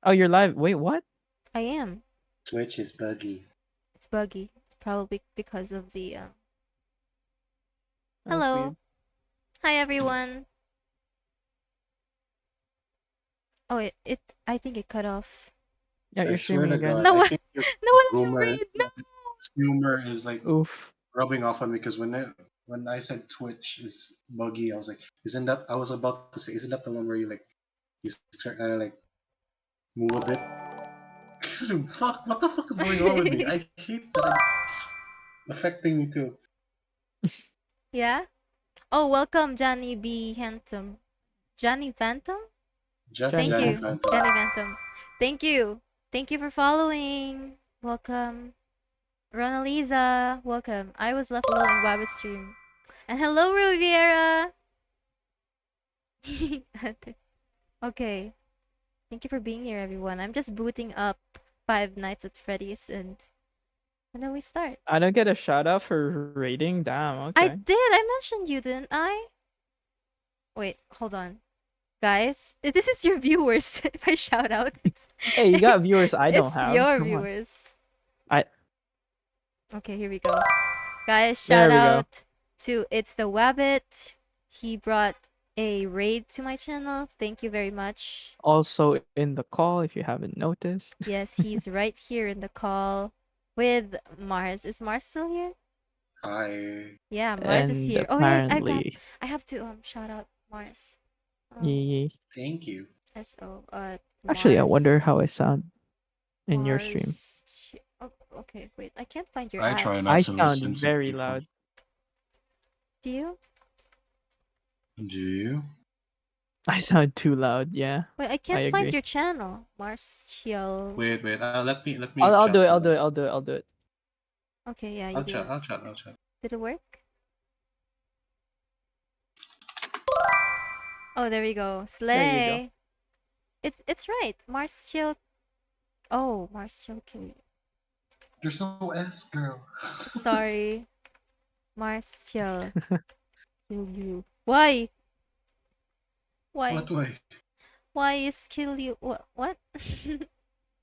Oh, you're live. Wait, what? I am. Twitch is buggy. It's buggy. It's probably because of the. That's Hello. weird. Hi everyone. Oh, it. I think it cut off. Yeah, I you're swear streaming to again. God, No I one. think your No one will humor, read. No. humor is like Oof. rubbing off on me because when I said Twitch is buggy, I was like, isn't that? I was about to say, isn't that the one where you start kind of like move a bit? Fuck! What the fuck is going on with me? I hate that it's affecting me too. Yeah. Oh, welcome, Johnny B. Phantom. Johnny Phantom. Just Thank Johnny Johnny you, Phantom. Johnny Phantom. Thank you. Thank you for following. Welcome, Ronaliza. Welcome. I was left alone in Wabbit stream. And hello, Riviera. Okay. Thank you for being here, everyone. I'm just booting up Five Nights at Freddy's and then we start. I don't get a shout out for rating. Damn. I Okay. did. I mentioned you, didn't I? Wait, hold on, guys. This is your viewers. If I shout out, Hey, you got viewers I don't it's have. your Come on. viewers. I. Okay, here we go, guys. Shout There we go. out to It's the Wabbit. He brought a raid to my channel. Thank you very much. Also in the call, if you haven't noticed. Yes, he's right here in the call with Mars. Is Mars still here? Hi. Yeah, Mars is And here. Oh yeah, apparently, I have to shout out Mars. yeah. Thank you. So Actually, I wonder how I Mars sound in your stream. Mars. Oh, okay, wait. I can't find your I ad. try not I to sound listen to very people. loud. Do you? Do you? I sound too loud. Yeah, Wait, I I can't find agree. your channel. Martial. Wait, wait. Let me I'll do chat it. with I'll do them. it. I'll do it. I'll do it. Okay, yeah, you I'll do chat. it. I'll chat. I'll chat. Did it work? Oh, there we go. There you go. Slay. It's right. Martial. Oh, Martial Kill. There's no S, girl. Sorry, Martial Kill you. Why? Why? What way? Why is kill you? What? What?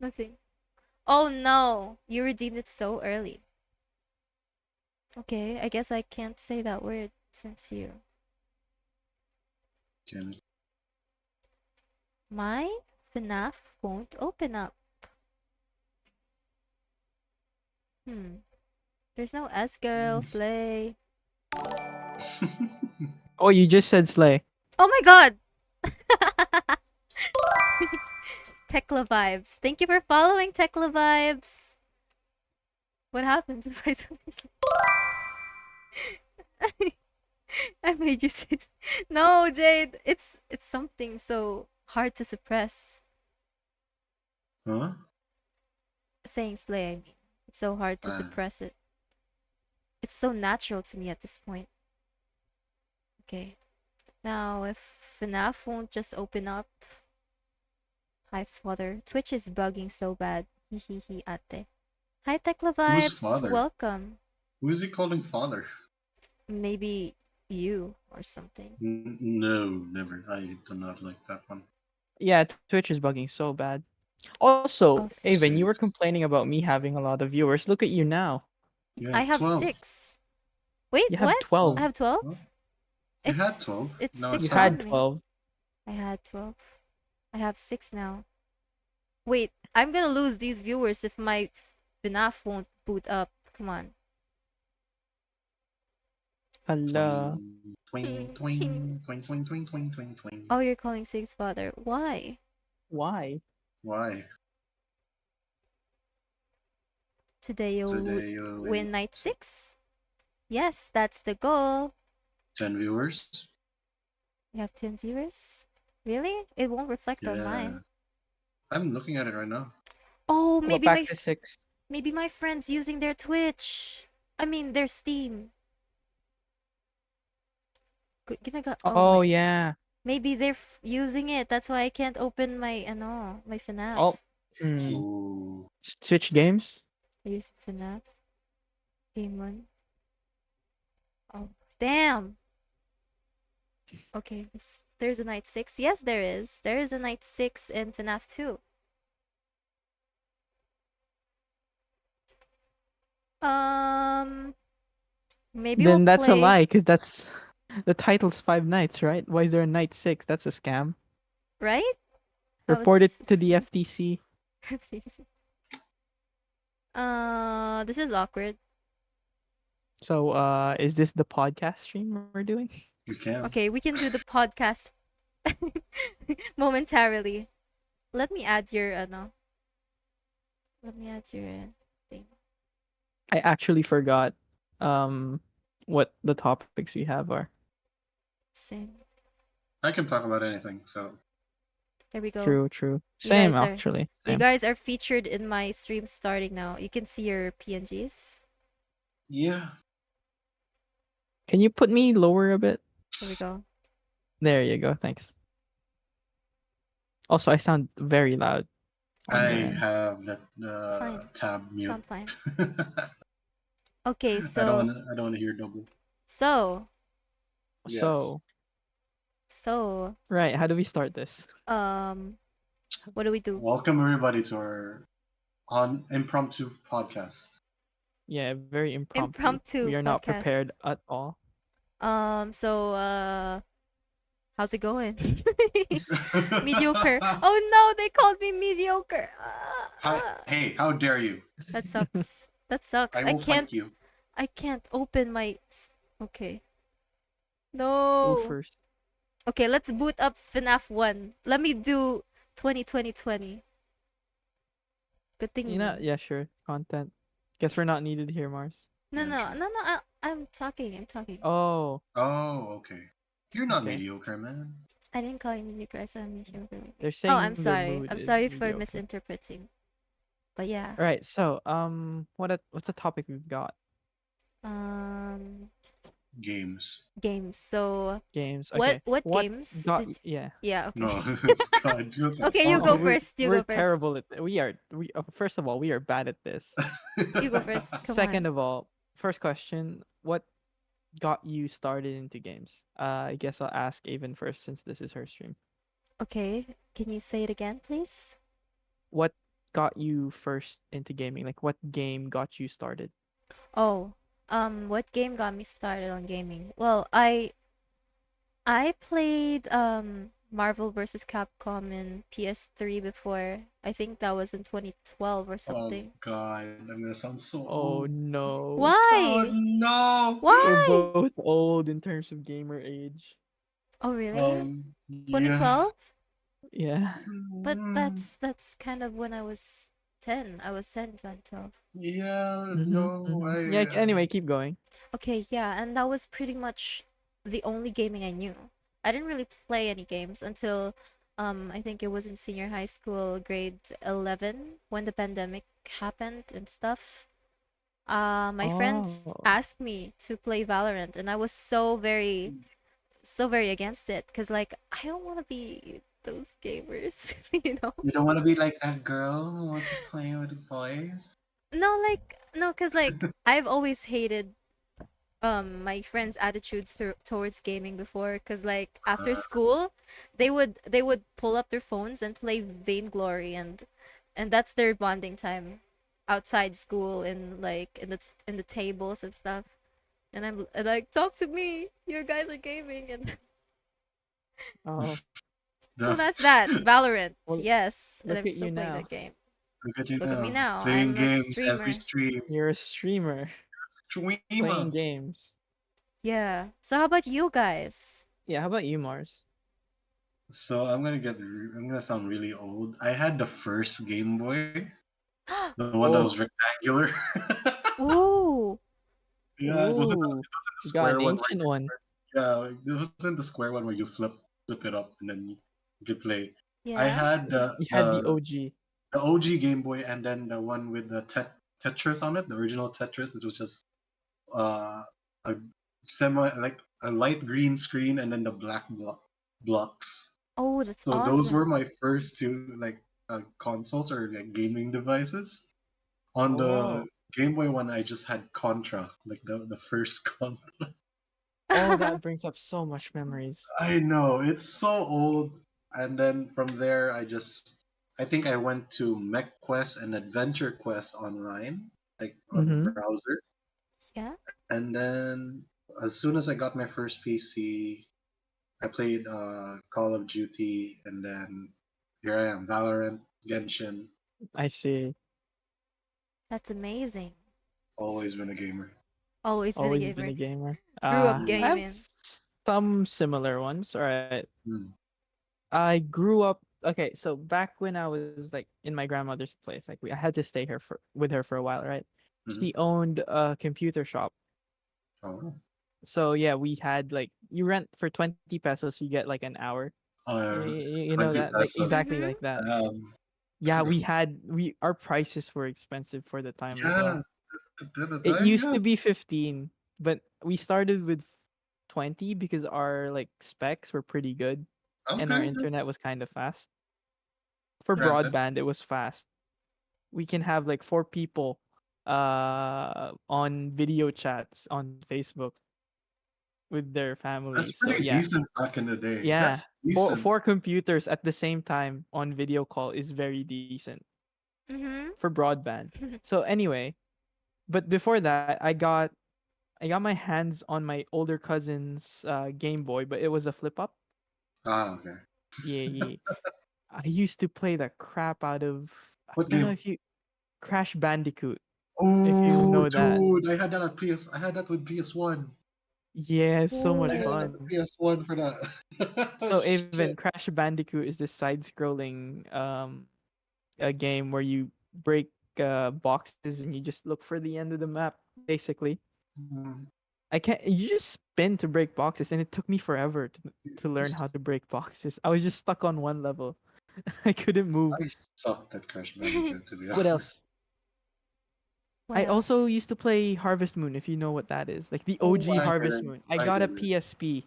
Nothing. Oh no! You redeemed it so early. Okay, I guess I can't say that word since you. Damn it. My FNAF won't open up. Hmm. There's no S girl, slay. Oh, you just said slay. Oh my god! Tekla vibes. Thank you for following Tekla vibes. What happens if I I made you say no, Jade. It's something so hard to suppress. Huh? Saying slay, I mean. It's so hard to Ah. suppress it. It's so natural to me at this point. Okay. Now, if FNAF won't just open up. Hi, father. Twitch is bugging so bad. Hihihi, ate. Hi, Tekla Who's Vibes. father? Welcome. Who is he calling father? Maybe you or something. No, never. I do not like that one. Yeah, Twitch is bugging so bad. Also, Oh, Avon, you were Six. complaining about me having a lot of viewers. Look at you now. You I have have 12. 6. Wait, You have what? 12. I Oh, have 12? well, you had 12. It's Now You it's 6 had on 7. me. 12. I had 12. I have 6 now. Wait, I'm gonna lose these viewers if my FNAF won't boot up. Come on. Allah. Twing, twing, twing, twing, twing, twing, twing, twing, twing. Oh, you're calling Sig's father. Why? Why? Why? Today you'll Today you win win night 6? Yes, that's the goal. 10 viewers? You have 10 viewers? Really? It won't reflect on Yeah. mine. I'm looking at it right now. Oh, Well, back to 6. maybe my friend's using their Twitch. I mean, their Steam. Oh Oh, my. yeah. Maybe they're using it. That's why I can't open my my Oh, FNAF. hmm. Ooh. Switch games? I use FNAF. Game 1. Oh, damn. Okay, there's a night 6. Yes, there is. There is a night 6 in FNAF 2. Um, maybe we'll Then that's a play, lie, because that's the title's Five Nights, right? Why is there a night six? That's a scam. right? I Report it was. to the FTC. This is awkward. So, is this the podcast stream we're doing? You can. Okay, we can do the podcast momentarily. Let me add your no. Let me add your thing. I actually forgot um what the topics we have are. Same. I can talk about anything. So There we go. True, true. You Same guys are actually. you Same. guys are featured in my stream starting now. You can see your PNGs. yeah, Can you put me lower a bit? There we go. There you go. Thanks. Also, I sound very loud on your I end. have that It's fine. tab mute. Sound fine. Okay, I don't so want to. I don't want to hear double. so Yes. So, so right, how do we start this? um what do we do? Welcome everybody to our on impromptu podcast. Yeah, very impromptu. We Impromptu are not podcast. prepared at all. So how's it going? Mediocre. Oh no, they called me mediocre. Hey, how dare you? That sucks. That I sucks. will fight you. I can't open my okay. Who No. first? Okay, let's boot up FNAF 1. Let me do 2020. Good You know, thing. yeah, sure. Content. Guess we're not needed here, Mars. No, Yeah, no, true. no, no. I'm talking. I'm talking. Oh, Oh, okay. You're not okay. mediocre, man. I didn't call you mediocre. I said mediocre. They're Oh, saying I'm their sorry. mood I'm is sorry for mediocre. misinterpreting. But yeah. All right, so what's the topic we've got? Um, Games. games. So, Games. what Okay. what What games got did? yeah. Yeah. Okay. No, God, what the Okay, you fuck? go Oh, first. You we're go first. terrible at we first of all, we are bad at this. You go first. Come Second on. of all, first question, what got you started into games? I guess I'll ask Avon first since this is her stream. Okay. Can you say it again, please? What got you first into gaming? Like what game got you started? Oh, what game got me started on gaming? Well, I played Marvel vs. Capcom in PS3 before. I think that was in 2012 or Oh something. God, I'm gonna sound so Oh old. no. Oh Why? no. We're Why? both old in terms of gamer age. Oh, really? Yeah. 2012? Yeah. But Mm, that's kind of when I was 10. I was 10 in 2012. yeah. Mhm. No. Mhm. Yeah, anyway, keep going. Okay, yeah, and that was pretty much the only gaming I knew. I didn't really play any games until I think it was in senior high school, grade 11, when the pandemic happened and stuff. My friends Oh. asked me to play Valorant, and I was so very against it because like I don't want to be those gamers, you know? You don't want to be like that girl who wants to play with the boys. No, like no, because like I've always hated my friends' attitudes towards gaming before because like after Uh, school they would pull up their phones and play Vainglory and that's their bonding time outside school in like in the tables and stuff and I'm like talk to me you guys are gaming and Oh. so the, that's that Valorant Well, yes and look I'm at still you playing now. that game. look at you Look at me now, now, playing I'm a games every streamer. stream. You're a streamer Streamer. playing games. Yeah, so how about you guys? Yeah, how about you, Mars? So I'm gonna sound really old. I had the first Game Boy, the one that was Oh. rectangular. Ooh. Yeah, Ooh. it wasn't the You got square an one where ancient one. yeah, like, it wasn't the square one where you flip it up and then you could play. I Yeah. had You had the OG. the OG Game Boy and then the one with the Tetris on it, the original Tetris. It was just uh, a like a light green screen and then the black blocks. Oh, that's So those were awesome. my first two like consoles or like gaming devices. On the Oh. Game Boy one, I just had Contra, like the first Contra. Oh, that brings up so much memories. I know it's so old. And then from there, I think I went to Mech Quest and Adventure Quest online. like on Mm-hmm. browser. Yeah. And then as soon as I got my first PC, I played Call of Duty, and then here I am, Valorant, Genshin. I see. That's amazing. Always S- been a gamer. Always been a Always been gamer. a gamer. Grew up Mm, I have gaming. some similar ones. All right. mm, I grew up. Okay, so back when I was like in my grandmother's place, like I had to stay here for with her for a while, right? mm. She owned a computer shop. Oh, So yeah, we had like you rent for 20 pesos, you get like an hour. You know 20 that like pesos. exactly Mm-hmm. like that. Um, Yeah, we our prices were expensive for the time as yeah, well. at the It time, used yeah. to be 15, but we started with 20 because our like specs were pretty good and our Okay, internet was kind of fast. For granted. broadband, it was fast. We can have like four people on video chats on Facebook with their families. That's So pretty yeah. decent back in the day. Yeah. That's Four decent. four computers at the same time on video call is very decent Mm-hmm. for broadband. So anyway, but before that, I got my hands on my older cousin's Game Boy, but it was a flip up. Ah, okay. Yeah, yeah. I used to play the crap out of I What don't know game? if you Crash Bandicoot, if you Oh, know that. dude, I had that at PS. I had that with PS1. Yeah, it's so I much had Oh. a fun. PS1 for that. Oh, So even shit. Crash Bandicoot is this side-scrolling a game where you break boxes and you just look for the end of the map, basically. Mm. I can't. You just spin to break boxes, and it took me forever to learn how to break boxes. I was just stuck on one level. I couldn't move. I sucked at Crash Bandicoot, to be What honest. else? What I also else? used to play Harvest Moon, if you know what that is, like the Oh, OG Harvest Moon. I I got a did. PSP,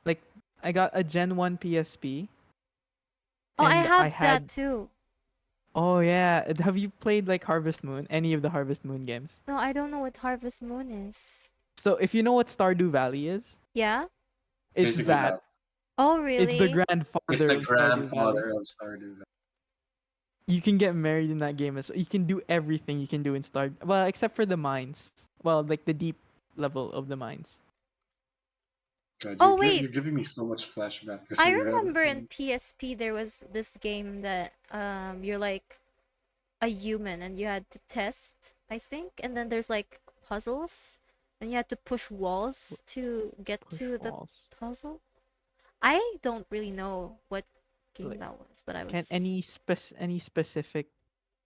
like I got a Gen One PSP, Oh, I and I have that had. too. Oh yeah, have you played like Harvest Moon? Any of the Harvest Moon games? No, I don't know what Harvest Moon is. So if you know what Stardew Valley is, Yeah? it's Basically that. that. Oh, It's the really? It's grandfather the of Stardew Valley. grandfather of Stardew Valley. You can get married in that game as well. You can do everything you can do in Star. Well, except for the mines. Well, like the deep level of the mines. God, Oh, you're wait. giving me so much flashback I already. remember in PSP there was this game that you're like a human and you had to test, I think, and then there's like puzzles and you had to push walls to get Push to the walls. puzzle. I don't really know what game Like, that was, but I can was any specific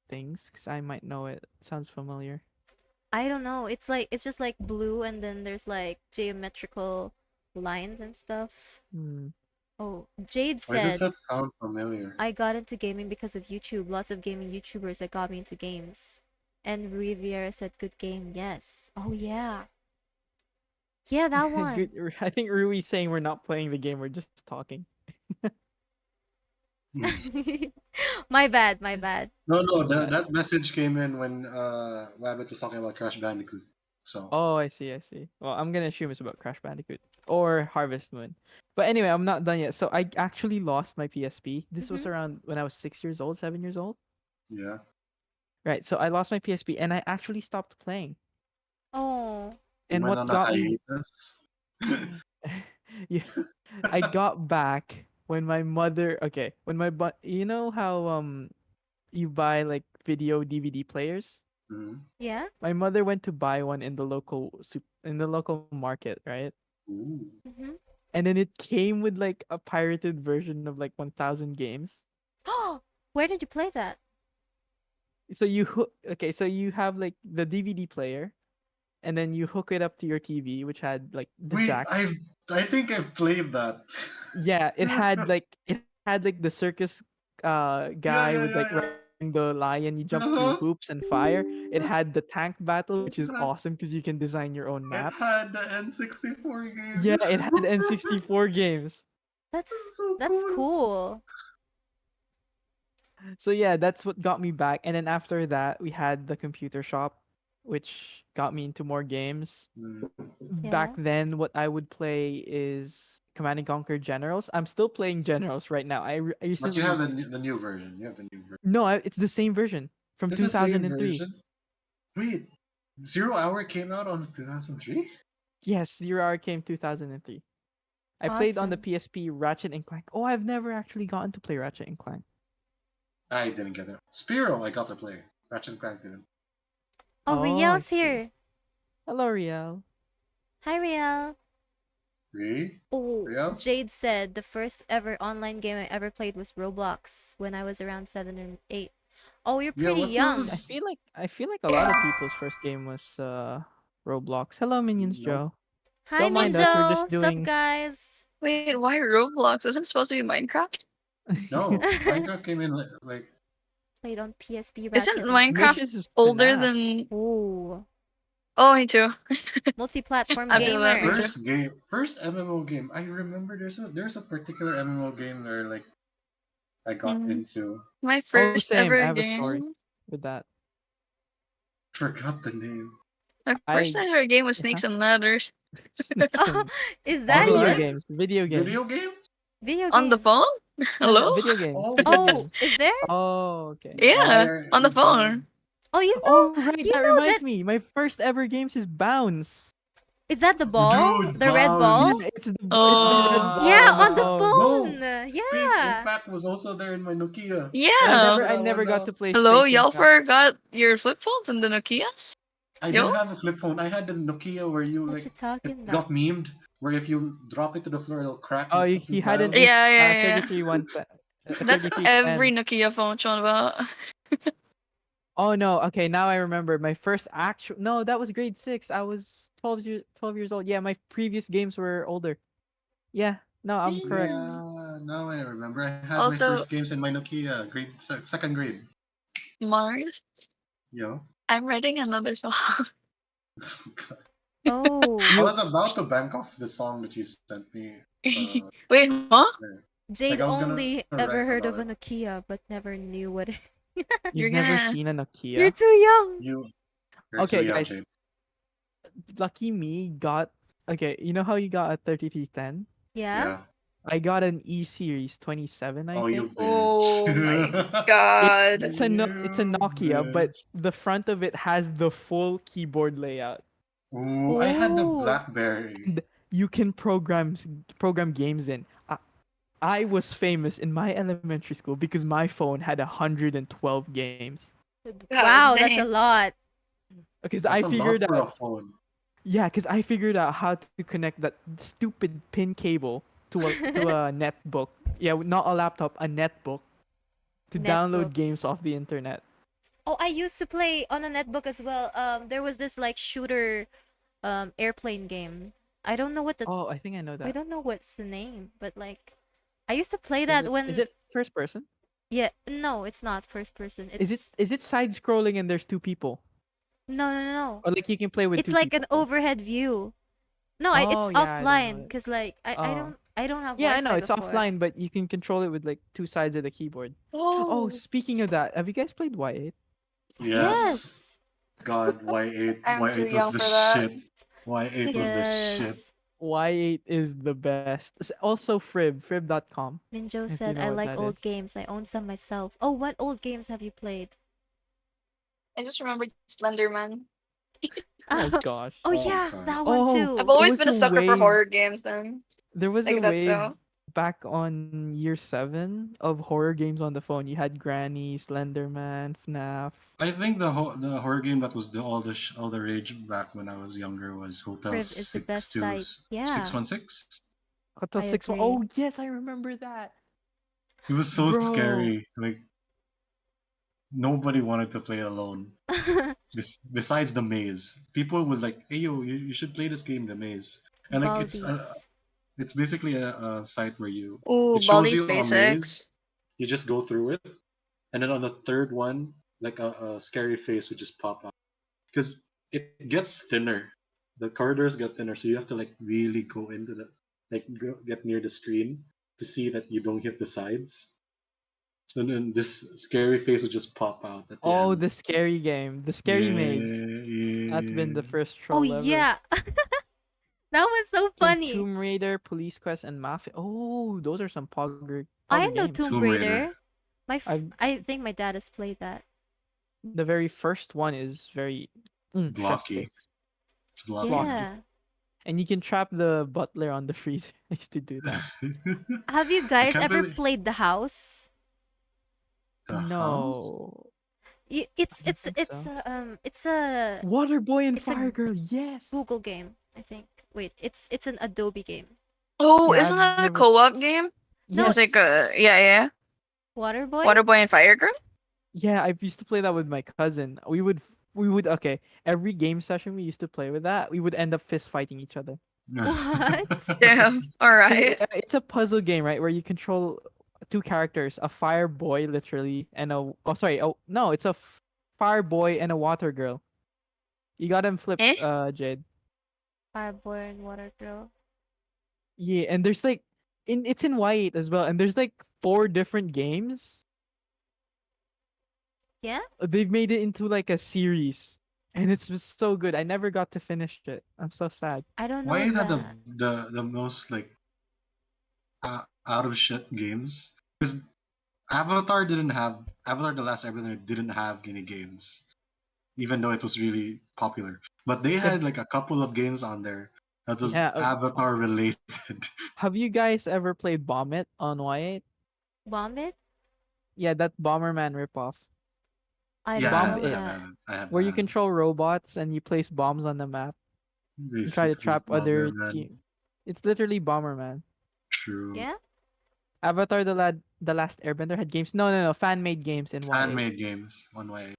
things? Because I might know it. Sounds familiar. I don't know. It's like it's just like blue and then there's like geometrical lines and stuff. Hmm. Oh, Jade Why does said that sound familiar? I got into gaming because of YouTube. Lots of gaming YouTubers that got me into games. And Riviera said good game. Yes. Oh yeah. Yeah, that Good. one. I think Rui's saying we're not playing the game. We're just talking. Hmm. My bad, my bad. No, no, My bad. that message came in when Wabbit was talking about Crash Bandicoot. So, Oh, I see. I see. Well, I'm gonna assume it's about Crash Bandicoot or Harvest Moon. But anyway, I'm not done yet. So I actually lost my PSP. This was Mm-hmm. around when I was 6 years old, 7 years old. yeah. Right. So I lost my PSP and I actually stopped playing. Oh. You And went what on a got me, hiatus. yeah, I got back when my mother. Okay, when my but you know how you buy like video DVD players. Mhm. Yeah? My mother went to buy one in the local market, right? Ooh. Mm-hmm. And then it came with like a pirated version of like 1000 games. Oh, where did you play that? So okay, so you have like the DVD player and then you hook it up to your TV which had like the Wait, jacks. I think I've played that. Yeah, it had like the circus Yeah, guy yeah, with yeah, like yeah. riding the lion, you jump through Uh-huh. hoops and fire. It had the tank battle which It is had, awesome because you can design your own it maps. had the N64 Yeah, games. it had N64 games. That's So that's cool. cool. So yeah, that's what got me back. And then after that, we had the computer shop, which got me into more games. Mm. Back Yeah. then, what I would play is Command and Conquer Generals. I'm still playing Generals right now. I But you have recently the new version. You have the new version. no, it's the same version from It's the same 2003. version. Wait. Zero Hour came out on 2003. Yes, Zero Hour came 2003. I played on the Awesome. PSP Ratchet and Clank. Oh, I've never actually gotten to play Ratchet and Clank. I didn't get it. Spiro, I got to play. Ratchet and Clank didn't. Oh, Oh, I Riel's see. here. Hello, Riel. Hi, Riel. Really? Oh, Yeah. Jade said the first ever online game I ever played was Roblox when I was around 7 or 8. Oh, you're Yeah. pretty What young. was? I feel like a lot of people's first game was Roblox. Hello, Minions Nope. Joe. Hi, Don't mind us. We're Minjo. just Sup, doing. guys? Wait, why Roblox? Isn't it supposed to be Minecraft? No. Minecraft came in like Played on PSP Isn't Ratchet and Smish Minecraft Clank. is older FNAF. than? Oh, Oh, me too. multi-platform I feel that. Me gamer. too. first game, first MMO game. I remember there's a particular MMO game where like I got Mhm. into. My Oh, first same. I ever have a story game. with that. Forgot the name. My I first ever game was huh? Snakes and Ladders Snakes Oh, and is that video Online? it? games. Video Video games. game? Video on the game. phone. No, no, Hello? video games. Oh, Video Oh, games. is there? Oh, okay. why Yeah, are on the you phone. dumb? Oh, Oh, right. you That know reminds that. me. My first ever games is Bounce. Is that the ball? Dude, The red ball? Yeah, Bounce. it's the red Yeah, ball on the on the Oh, phone. phone. No, Space Yeah. Impact was also there in my Nokia. I yeah. remember I that one never got now. to play Hello, Space y'all Impact. forgot your flip phones and the Nokias? I Yo? didn't have a flip phone. I had the Nokia where you What like you talking it about? got memed, where if you drop it to the floor, it'll crack Oh, into two he had an tiles. Yeah, yeah, yeah. 33 That's 3310. every Nokia phone shown about. Oh no, okay, now I remember. My first actual No, that was grade 6. I was 12 years old. Yeah, my previous games were older. Yeah, no, I'm correct. Mm. Yeah, now I remember. I had my first Also, games in my Nokia, second grade. Mars, Yo, I'm writing another song. I Oh, You was about to bank off the song that you sent me. Wait, huh? There. Like I Jade was gonna only write about ever it. heard of a Nokia, but never knew what it. you've You're never gonna. seen a You're Nokia? too young. You're too Okay, young, guys, Jade. lucky me got okay, you know how you got a 3310? Yeah. Yeah. I got an E series 27, I Oh, you think. bitch. Oh my It's god. a You Nokia, but bitch. the front of it has the full keyboard layout. Ooh, I had the Oh, BlackBerry. And you can program games in. I was famous in my elementary school because my phone had 112 games. God wow, that's a dang. lot. Because That's I a lot figured for a out, phone. yeah, because I figured out how to connect that stupid pin cable to a netbook. Yeah, not a laptop, a netbook to Netbook. download games off the internet. Oh, I used to play on a netbook as well. There was this like shooter, airplane game. I don't know what the Oh, I think I know I that. don't know what's the name, but like, I used to play that Is when. it first person? Yeah, no, it's not first person. It's Is it side scrolling and there's two people? no. Or like you can play with It's two like an people? overhead view. No, Oh it's yeah, I don't know offline it. because like Oh. I don't have Yeah, I know Wi-Fi it's before. offline, but you can control it with like two sides of the keyboard. Oh, Oh, speaking of that, have you guys played Y8? Yes. Yes. God, Y8. I'm too Y8 was young the for that. shit. Y8 was the shit. Yes. Y8 is the best. Also frib.com, Minjo if you said know I what like that old is. games. I own some myself. Oh, what old games have you played? I just remembered Slenderman. Oh Oh, gosh. oh Oh yeah, god. that one Oh, I've too. there always was been a a sucker for wave. horror games then. There was a Like that, wave so. back on year 7 of horror games on the phone. You had Granny, Slenderman, FNAF. I think the horror game that was all the rage back when I was younger was Hotel Priv is the best site. Six Yeah, One Six. Hotel I 6. agree. Oh, yes, I remember that. It was so Bro. scary. Like nobody wanted to play alone. Besides the maze, people would like, "Hey yo, you should play this game, the maze." And like Baldies. it's basically a site where Ooh, it shows Baldi's you a maze. Basics. You just go through it, and then on the third one, like a scary face would just pop out because it gets thinner. The corridors get thinner, so you have to like really go into the get near the screen to see that you don't hit the sides. So then this scary face would just pop out at the Oh, end. the scary game. The scary maze. Yeah, That's been the yeah. first Oh troll ever. yeah, that was so funny. Tomb Raider, Police Quest, and Mafia. Oh, those are some pogger I know games. Tomb Tomb Raider. Raider. I've I think my dad has played that. The very first one is very. Chef's blocky. kiss. It's blocky, Blocky. man. Yeah. And you can trap the butler on the freezer. I used to do that. Have you I guys can't ever believe played The House? the house. No. It's I don't think so. it's Waterboy and a Fire Girl, yes. Google game, I think. Wait, it's an Adobe game. Oh, Yeah, isn't I've that a never. co-op game? No, It's like Yes. yeah. Waterboy? Waterboy and Fire Girl? Yeah, I used to play that with my cousin. We would okay. Every game session we used to play with that, we would end up fist fighting each other. What? Damn. Because Alright. it's a puzzle game, right? Where you control two characters, a fire boy, literally, and a oh sorry, oh no, it's a fire boy and a water girl. You got them flipped, Eh? Jade. Fireboy and Water Girl. Yeah, and there's like it's in white as well, and there's like four different games. Yeah? They've made it into like a series, and it's just so good. I never got to finish it. I'm so sad. I don't Why know it had that. the most like out of shit games? Because Avatar: The Last Airbender didn't have any games, even though it was really popular. But they Yeah, had like a couple of games on there that was yeah. Avatar related. Have you guys ever played Bomb It on Y8? Bombit? Yeah, that Bomberman ripoff. I Yeah, don't Bomb know It, that. where you control robots and you place bombs on the map and try to basically trap other Bomberman. team. It's literally Bomberman. True. Yeah? Avatar: The Last Airbender had games. No, no, no, fan made games in Y8. Fan-made games on Y.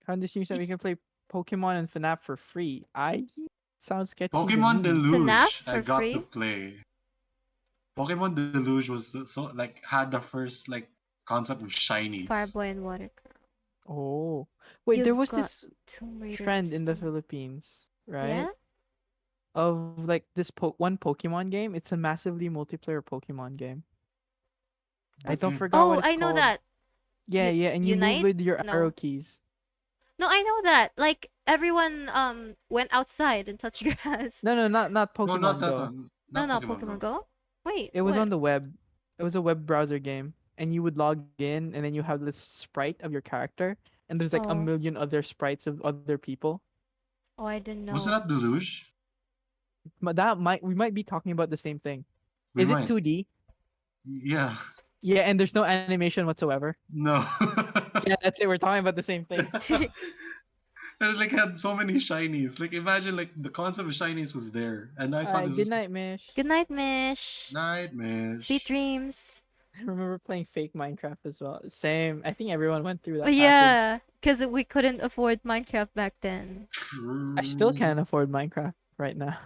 How this seems that we can play Pokemon and FNAF for free. I sounds sketchy to Pokemon me. FNAF Deluge, I for got to free? play. Pokemon Deluge was so like had the first like concept of shinies. Fireboy and Water Girl. Oh, wait, there You was got this Tomb Raider trend in the installed. Philippines, right? Yeah? Of like this one Pokemon game. It's a massively multiplayer Pokemon game. I What's don't Mm. forgot what Oh, it's I know called. that. Yeah, yeah, and you move Unite? with your arrow No. keys. No, I know that. Like everyone went outside and touched grass. No, no, not No, not Pokemon that Go. one. No, Not no, Pokemon Pokemon Go. Go. Wait, It was what? on the web. It was a web browser game, and you would log in, and then you have this sprite of your character, and there's like a Oh, million other sprites of other people. oh, I didn't Was it know. not Deluge? But that might we might be talking about the same thing. We Is it might. 2D? Yeah. Yeah, and there's no animation whatsoever. No. Yeah, that's it. We're talking about the same thing. And it like had so many shinies. Like imagine like the concept of shinies was there, and I thought it Good was night, Mish. Good night, Mish. Sweet nightmarish. dreams. I remember playing fake Minecraft as well. Same. I think everyone went through Oh that passage. yeah, because we couldn't afford Minecraft back then. I still True. can't afford Minecraft right now.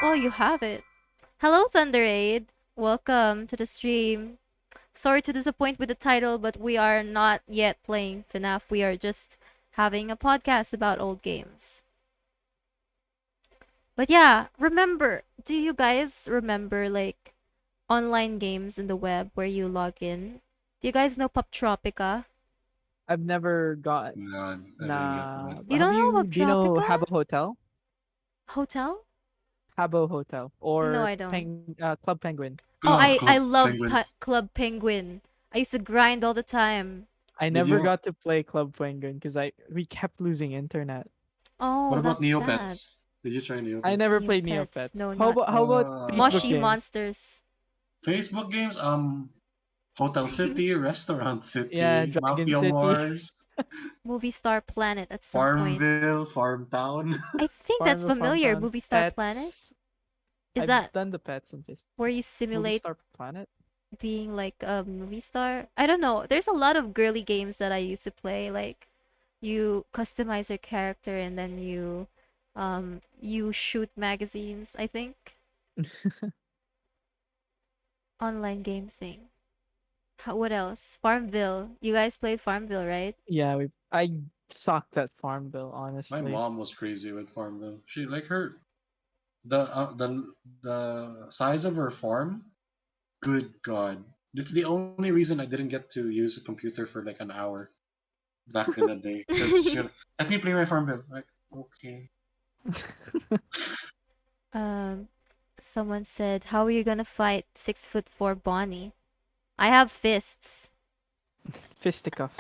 Well, you have it. Hello, Thunderaid. Welcome to the stream. Sorry to disappoint with the title, but we are not yet playing FNAF. We are just having a podcast about old games. But yeah, remember, do you guys remember like online games in the web where you log in? Do you guys know Poptropica? I've never got No, I didn't get to that. nah. You don't know Do you know Poptropica? Habbo Hotel? Hotel? Habbo Hotel No, or I don't. Club Penguin? Oh, Oh, I Club love Penguin. Club Penguin. I used to grind all the time. I Did never you? got to play Club Penguin because I we kept losing internet. What Oh, about that's sad. Neopets? Did you try I Neopets? never played Neopets. Neopets. No, not How about Facebook Uh, Moshi games? Monsters. Facebook games. Hotel City, Restaurant Yeah, City, Dragon Mafia City, Wars, Movie Star Planet at some point. Farmville, Farm Town. I think that's Farmville, familiar. Farmtown, Movie Star Planet. Pets. Is I've that done the pets on Facebook. where you Movie simulate Star Planet. being like a movie star? I don't know. There's a lot of girly games that I used to play. Like you customize your character and then you shoot magazines, I think. Online game thing. What else? Farmville. You guys play Farmville, right? Yeah, I sucked at Farmville, My honestly. mom was crazy with Farmville. She like her the size of her farm. Good God, it's the only reason I didn't get to use a computer for like an hour back in the day. Because she let me play my Farmville. Like okay. um Someone said, "How are you gonna fight 6'4" Bonnie?" I have fists. Fisticuffs.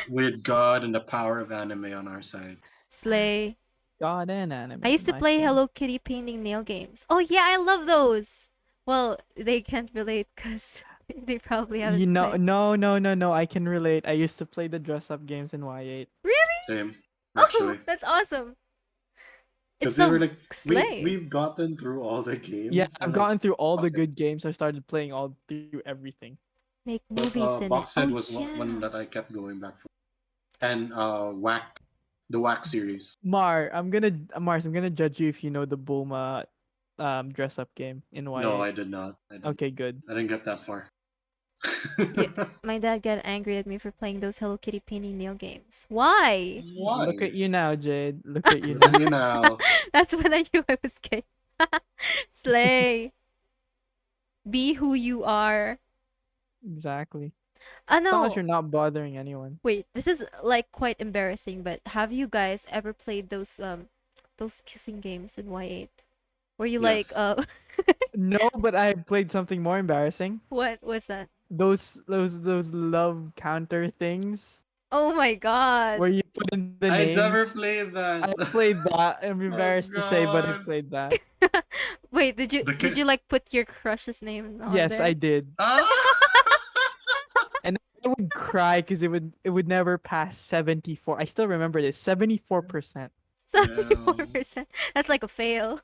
with God and the power of anime on our side. Slay. God and anime, I used to my play friend. Hello Kitty painting nail games. Oh yeah, I love those. Well, they can't relate because they probably You haven't know, played. no. I can relate. I used to play the dress up games in Y8. Really? Same, Oh, actually, that's awesome. It's because they were so like, slay. we've gotten through all the Yeah, games. I'm I've like, gotten through all fuck the it. good games. I started playing all through everything. Make But movies in it. Box Oh Head was one yeah. that I kept going back for, and the Whack series. Mars, I'm gonna judge you if you know the Bulma dress up game in No, Y8. I did not. Okay, good. I didn't get that far. Yeah, my dad got angry at me for playing those Hello Kitty painting nail games. Why? Look at Why? you now, Jade. Look at you Look at now. me now. That's when I knew I was gay. Slay. Be who you are. Exactly. As long as No. you're not bothering anyone. Wait, this is like quite embarrassing, but have you guys ever played those kissing games in Y8? Where you like Yes. No, but I played something more embarrassing. what's that? Those love counter things Oh my god. where you put in the I never names. played I that. played that. I'm Oh embarrassed to say, but I god. played that. Wait, did you The did kid. you like put your crush's name on Yes, I there? did. Ah! And I would cry because it would never pass 74. I still remember this 74%. damn. 74%. That's like a fail.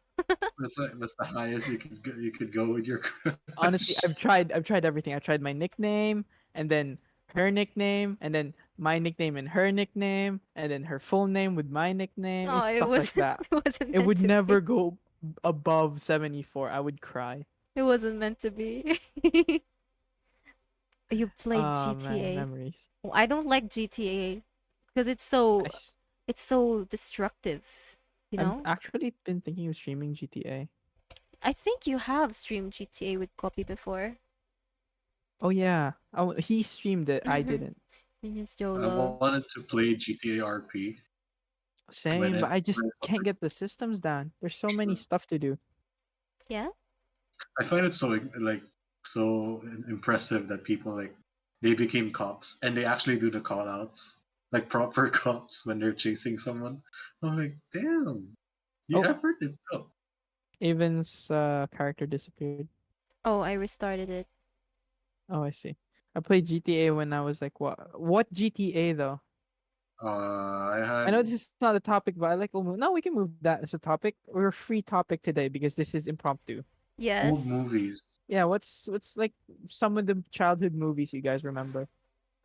That's the highest you could go with your Honestly, crush. I've tried everything. I tried my nickname and then her nickname and then my nickname and her nickname and then her full name with my nickname. Oh, It's it stuff like wasn't that. it wasn't It meant would to be. never go above 74. I would cry. It wasn't meant to be. You played Oh man, GTA. memories. Oh, I don't like GTA because I s- it's so destructive, you I've know? actually been thinking of streaming GTA. I think you have streamed GTA with Copy before. Oh yeah. Oh, he streamed it. I didn't. Minions I Jolo. wanted to play GTA RP Same, but I just when it can't get the systems down. There's so many stuff to do. Yeah? I find it so like so impressive that people like they became cops and they actually do the call outs like proper cops when they're chasing someone. I'm like, damn, the Oh, effort is up. Evan's character disappeared. Oh, I restarted it. Oh, I see. I played GTA when I was like, what GTA though? I I had know this is not a topic, but I like no, we can move that as a topic. We're a free topic today because this is impromptu. old Yes. movies. Yeah, what's like some of the childhood movies you guys remember?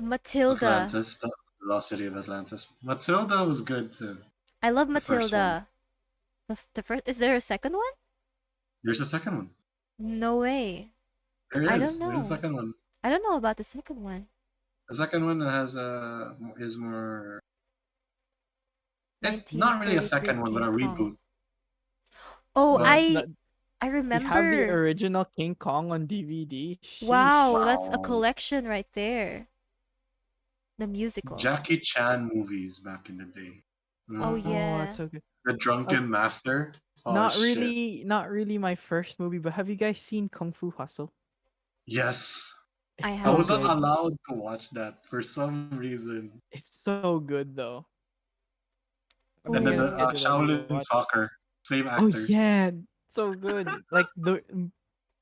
Matilda. Atlantis, the Lost City of Atlantis. Matilda was good too. I love The first one. Matilda. The first, is there a second one? There's a second one. No way. There I don't is. There's a know. second one. I don't know about the second one. The second one has is more. It's not really a 1933 second one, but a King reboot. Kong. Oh, What? But No, I you have the remember. original King Kong on DVD. Sheesh. Wow, that's a wow, collection right there. The musical. Jackie Chan movies back in the day. Oh Mm. Oh, that's yeah. so good. The Uh, Drunken Master. Oh not shit. really, not really my first movie, but have you guys seen Kung Fu Hustle? Yes. I It's I so have. wasn't good. allowed to watch that for some reason. It's so good though. I'm And gonna then the Oh. schedule a Shaolin rewatch. Soccer. Same Oh actors. yeah, so good. Like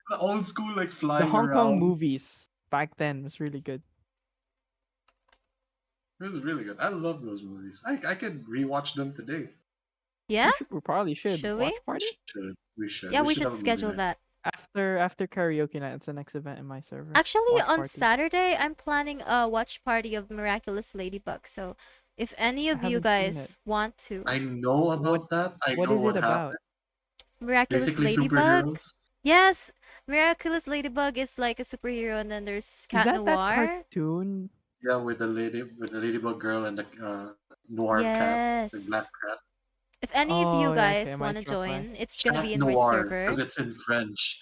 The old school like the flying Hong Kong around. movies back then was really good. It was really good. I love those movies. I could rewatch them today. Yeah? We probably should Should we? watch party We should. Yeah, We we should should have a movie schedule night. that. after karaoke night. It's the next event in my server. Actually, Watch on party. Saturday, I'm planning a watch party of Miraculous Ladybug. So, if any I of you haven't seen it. guys want to, I know What about that. I what know is it what about? happened. Miraculous Basically Ladybug? superheroes. Yes, Miraculous Ladybug is like a superhero, and then there's Is Cat that Noir. cartoon? Yeah, with the ladybug girl and the noir cat, the black Yes. cat. If any of you Oh yeah, okay, I guys want might to drop by. join, it's gonna be Chat in my noir, because server. it's in French.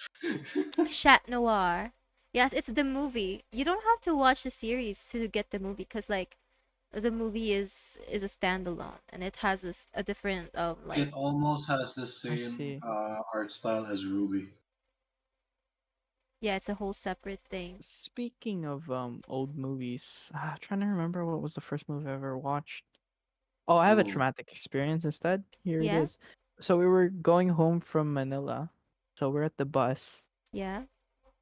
Chat Noir. Yes, it's the movie. You don't have to watch the series to get the movie, cause like the movie is a standalone, and it has a different like It almost has the I same see. art style as Ruby. Yeah, it's a whole separate thing. Speaking of old movies, trying to remember what was the first movie I ever watched. Oh, I have a Ooh, traumatic experience instead. Here it Yeah? is. So we were going home from Manila. So we're at the bus. Yeah.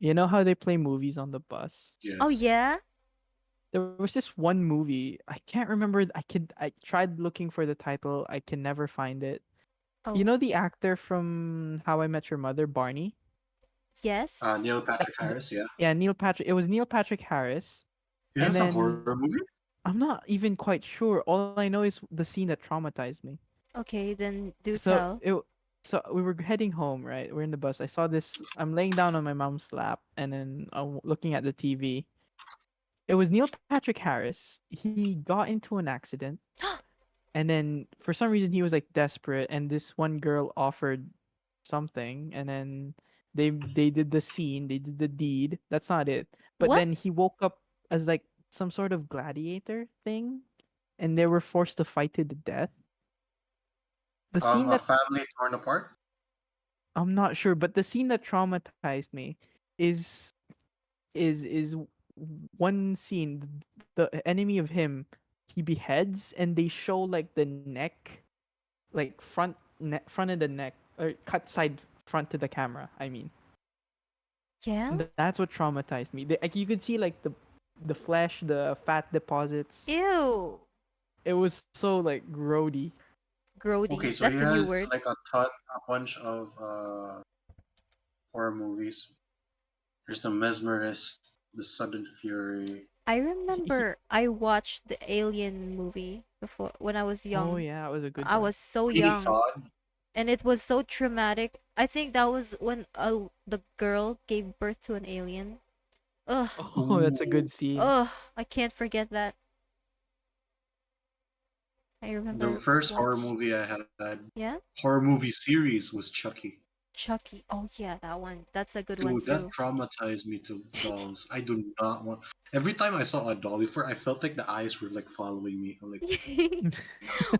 You know how they play movies on the bus? Oh yes. yeah? There was this one movie. I can't remember. I tried looking for the title. I can never find it. You Oh, know the actor from How I Met Your Mother, Barney? yes. Neil That, Patrick Harris, yeah. yeah, Neil Patrick. It was Neil Patrick Harris. He And has a horror then movie? I'm not even quite sure. All I know is the scene that traumatized me. Okay, then do So tell. we were heading home, right? We're in the bus. I saw this. I'm laying down on my mom's lap, and then I'm looking at the TV. It was Neil Patrick Harris. He got into an accident, and then for some reason he was like desperate, and this one girl offered something, and then they did the scene, they did the deed. That's not it. But What? then he woke up as like some sort of gladiator thing, and they were forced to fight to the death. The scene A that family torn apart? I'm not sure, but the scene that traumatized me is is one scene. The enemy of him, he beheads, and they show like the neck, like front of the neck, or cut side front to the camera. I mean, Yeah? and that's what traumatized me. Like you could see like the flesh, the fat deposits. Ew. It was so like grody. Okay, Grody. so he That's a new has word. like a bunch of horror movies. There's The Mesmerist, The Sudden Fury. I He remember I watched the Alien movie before when I was oh young. yeah, it was a good I one. was so Sweeney young Todd. and it was so traumatic. I think that was when the girl gave birth to an alien. Ugh. Oh, that's a Ooh, good scene. Ugh. I can't forget that. I the remember first horror watch. movie I had, Yeah? horror movie series was Chucky. Chucky. Oh yeah, that one. That's a good one Dude, that too. traumatized me to dolls. I do not want. Every time I saw a doll before, I felt like the eyes were like following me. I'm like,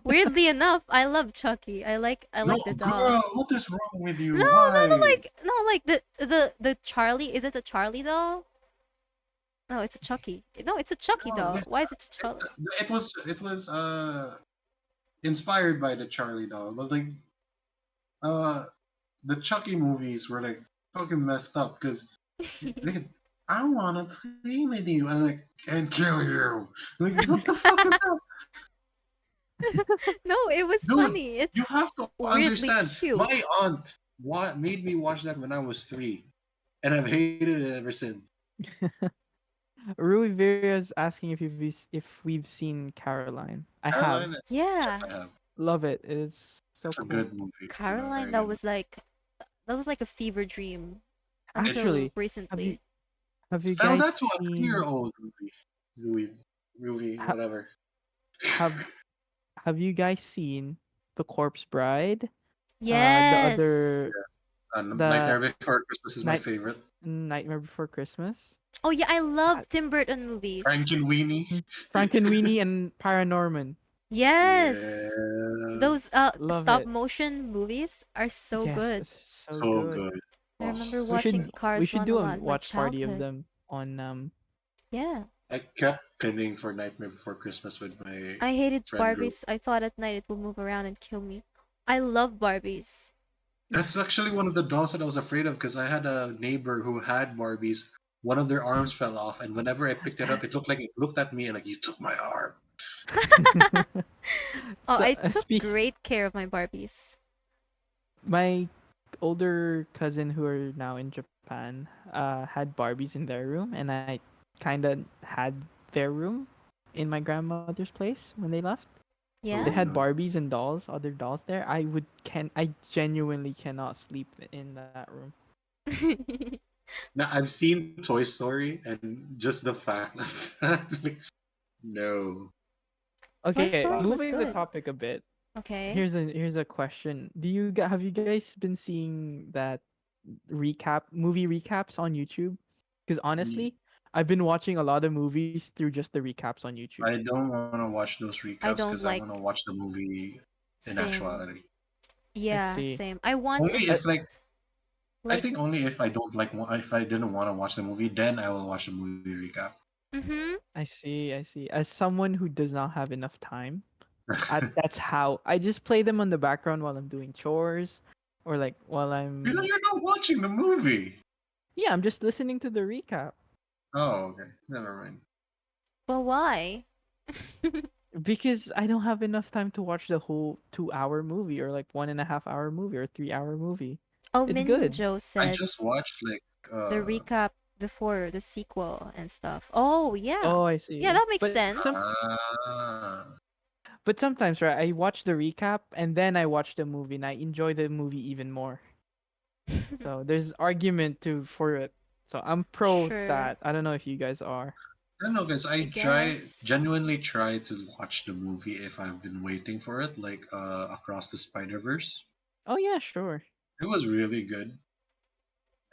Weirdly enough, I love Chucky. I no, like the doll. girl, what is wrong with No, you? no, no, Why? like no, like the Charlie. Is it a Charlie doll? No, it's a Chucky. No, it's a Chucky No, doll. this, Why is it a Charlie? it was inspired by the Charlie doll, but like uh the Chucky movies were like fucking messed up because like I want to play with you and like and kill you. Like what the fuck is that? No, it was Dude, funny. you It's have to weirdly understand. cute. My aunt made me watch that when I was 3, and I've hated it ever since. Rui Vera's asking if we've seen Caroline. I have. Caroline, yes, Yeah, I have. Love it. It's so It's a cool. good movie. It's a Caroline. very good movie. That was like a fever dream It's until Actually, have you recently. have you tell guys that to a seen 3-year-old movie. Louis, Louis, ha, whatever. have have you guys seen The Corpse Bride? The Yes. other the Nightmare Before Christmas is my night favorite. Nightmare Before Christmas. Oh yeah, I love That Tim Burton movies. Frankenweenie. Frankenweenie and Paranorman. Yes. Yeah, Those Love stop it. motion movies are so Yes, good. it's so so good. good. I Oh, remember We so watching should good. we Cars should 1 a do a lot in my watch party of childhood. them on Yeah. I kept pinning for Nightmare Before Christmas with my I hated friend group. Barbies. I thought at night it would move around and kill me. I love Barbies. That's actually one of the dolls that I was afraid of because I had a neighbor who had Barbies. One of their arms fell off, and whenever I picked it up, it looked like it looked at me and like, "You took my arm." Oh, So I took speak great care of my Barbies. my older cousin who are now in Japan had Barbies in their room, and I kind of had their room in my grandmother's place when they left. They Yeah? Oh had no. Barbies and dolls, other dolls there. I genuinely cannot sleep in that room. Now I've seen Toy Story, and just the fact that like, no. Toy Okay, Story Uh, was moving the good. topic a bit. Okay. Here's a question. Have you guys been seeing that movie recaps on YouTube? Because ye- honestly, I've been watching a lot of movies through just the recaps on YouTube. I don't want to watch those I recaps because don't I want like to watch the movie in same. actuality. I Yeah, see. same. I want Only it. Uh, if like I Like, think only if I don't like if I didn't want to watch the movie, then I will watch the movie recap. mm-hmm. I see, I see. As someone who does not have enough time, that's how I just play them on the background while I'm doing chores or like while Because I'm you're not watching the movie. yeah, I'm just listening to the recap Oh, okay. Never mind. But why? because I don't have enough time to watch the whole 2 hour movie or like 1.5 hour movie or 3 hour movie. Oh, It's good. Minjo I said just watched like the recap before the sequel and stuff. Oh, yeah. Oh, I Yeah, see. that makes sense. ah But sometimes, right, I watch the recap and then I watch the movie and I enjoy the movie even more. So there's argument to for it. So I'm pro Sure, that. I don't know if you guys are. I don't know, guys. I guess. Genuinely try to watch the movie if I've been waiting for it, like Across the Spider Verse. Oh yeah, sure. It was really good,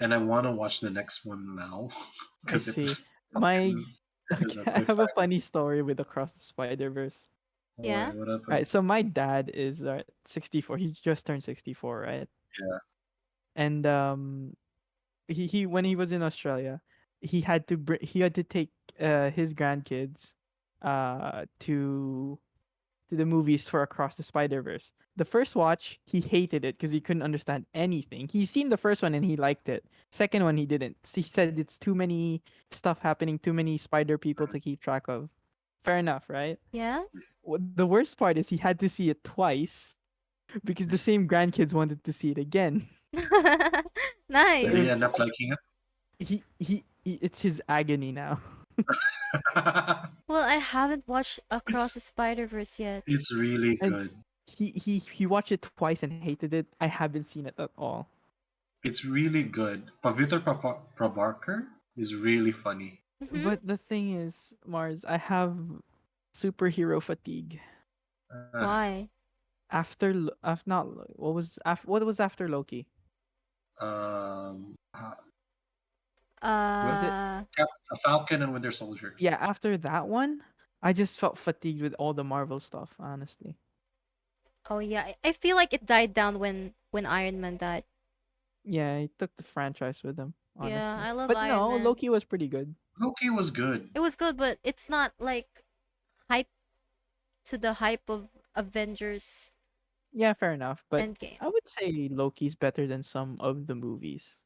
and I want to watch the next one now I because it see. My fucking ended okay, a I have a cliffhanger. funny story with Across the Spider Verse. Why? Yeah? What Right, happened? so my dad is 64. He just turned 64, right? Yeah. And he when he was in Australia, he had to take his grandkids to the movies for Across the Spider Verse. The first watch, he hated it because he couldn't understand anything. He's seen the first one and he liked it. Second one, he didn't. He said it's too many stuff happening, too many spider people to keep track of. Fair enough, right? Yeah? The worst part is he had to see it twice because the same grandkids wanted to see it again. So Did it he Nice. end was up liking it? it's his agony now. Well, I haven't watched Across the it's Spider-Verse yet. it's really And good. he watched it twice and hated it. I haven't seen it at all. It's really good. Pavitra Prabhakar is really funny. Mm-hmm. But the thing is, Mars, I have superhero fatigue. Uh, Why? After not what was after Loki? ha- what? Was it Uh, A Falcon and Winter Soldier. yeah, after that one, I just felt fatigued with all the Marvel stuff, honestly. oh yeah. I feel like it died down when Iron Man died. Yeah, he took the franchise with him, Yeah, honestly. I love But Iron no, Man. Loki was pretty good. Loki was good. It was good, but it's not like hype to the hype of Avengers Yeah, fair enough. But Endgame. I would say Loki's better than some of the movies.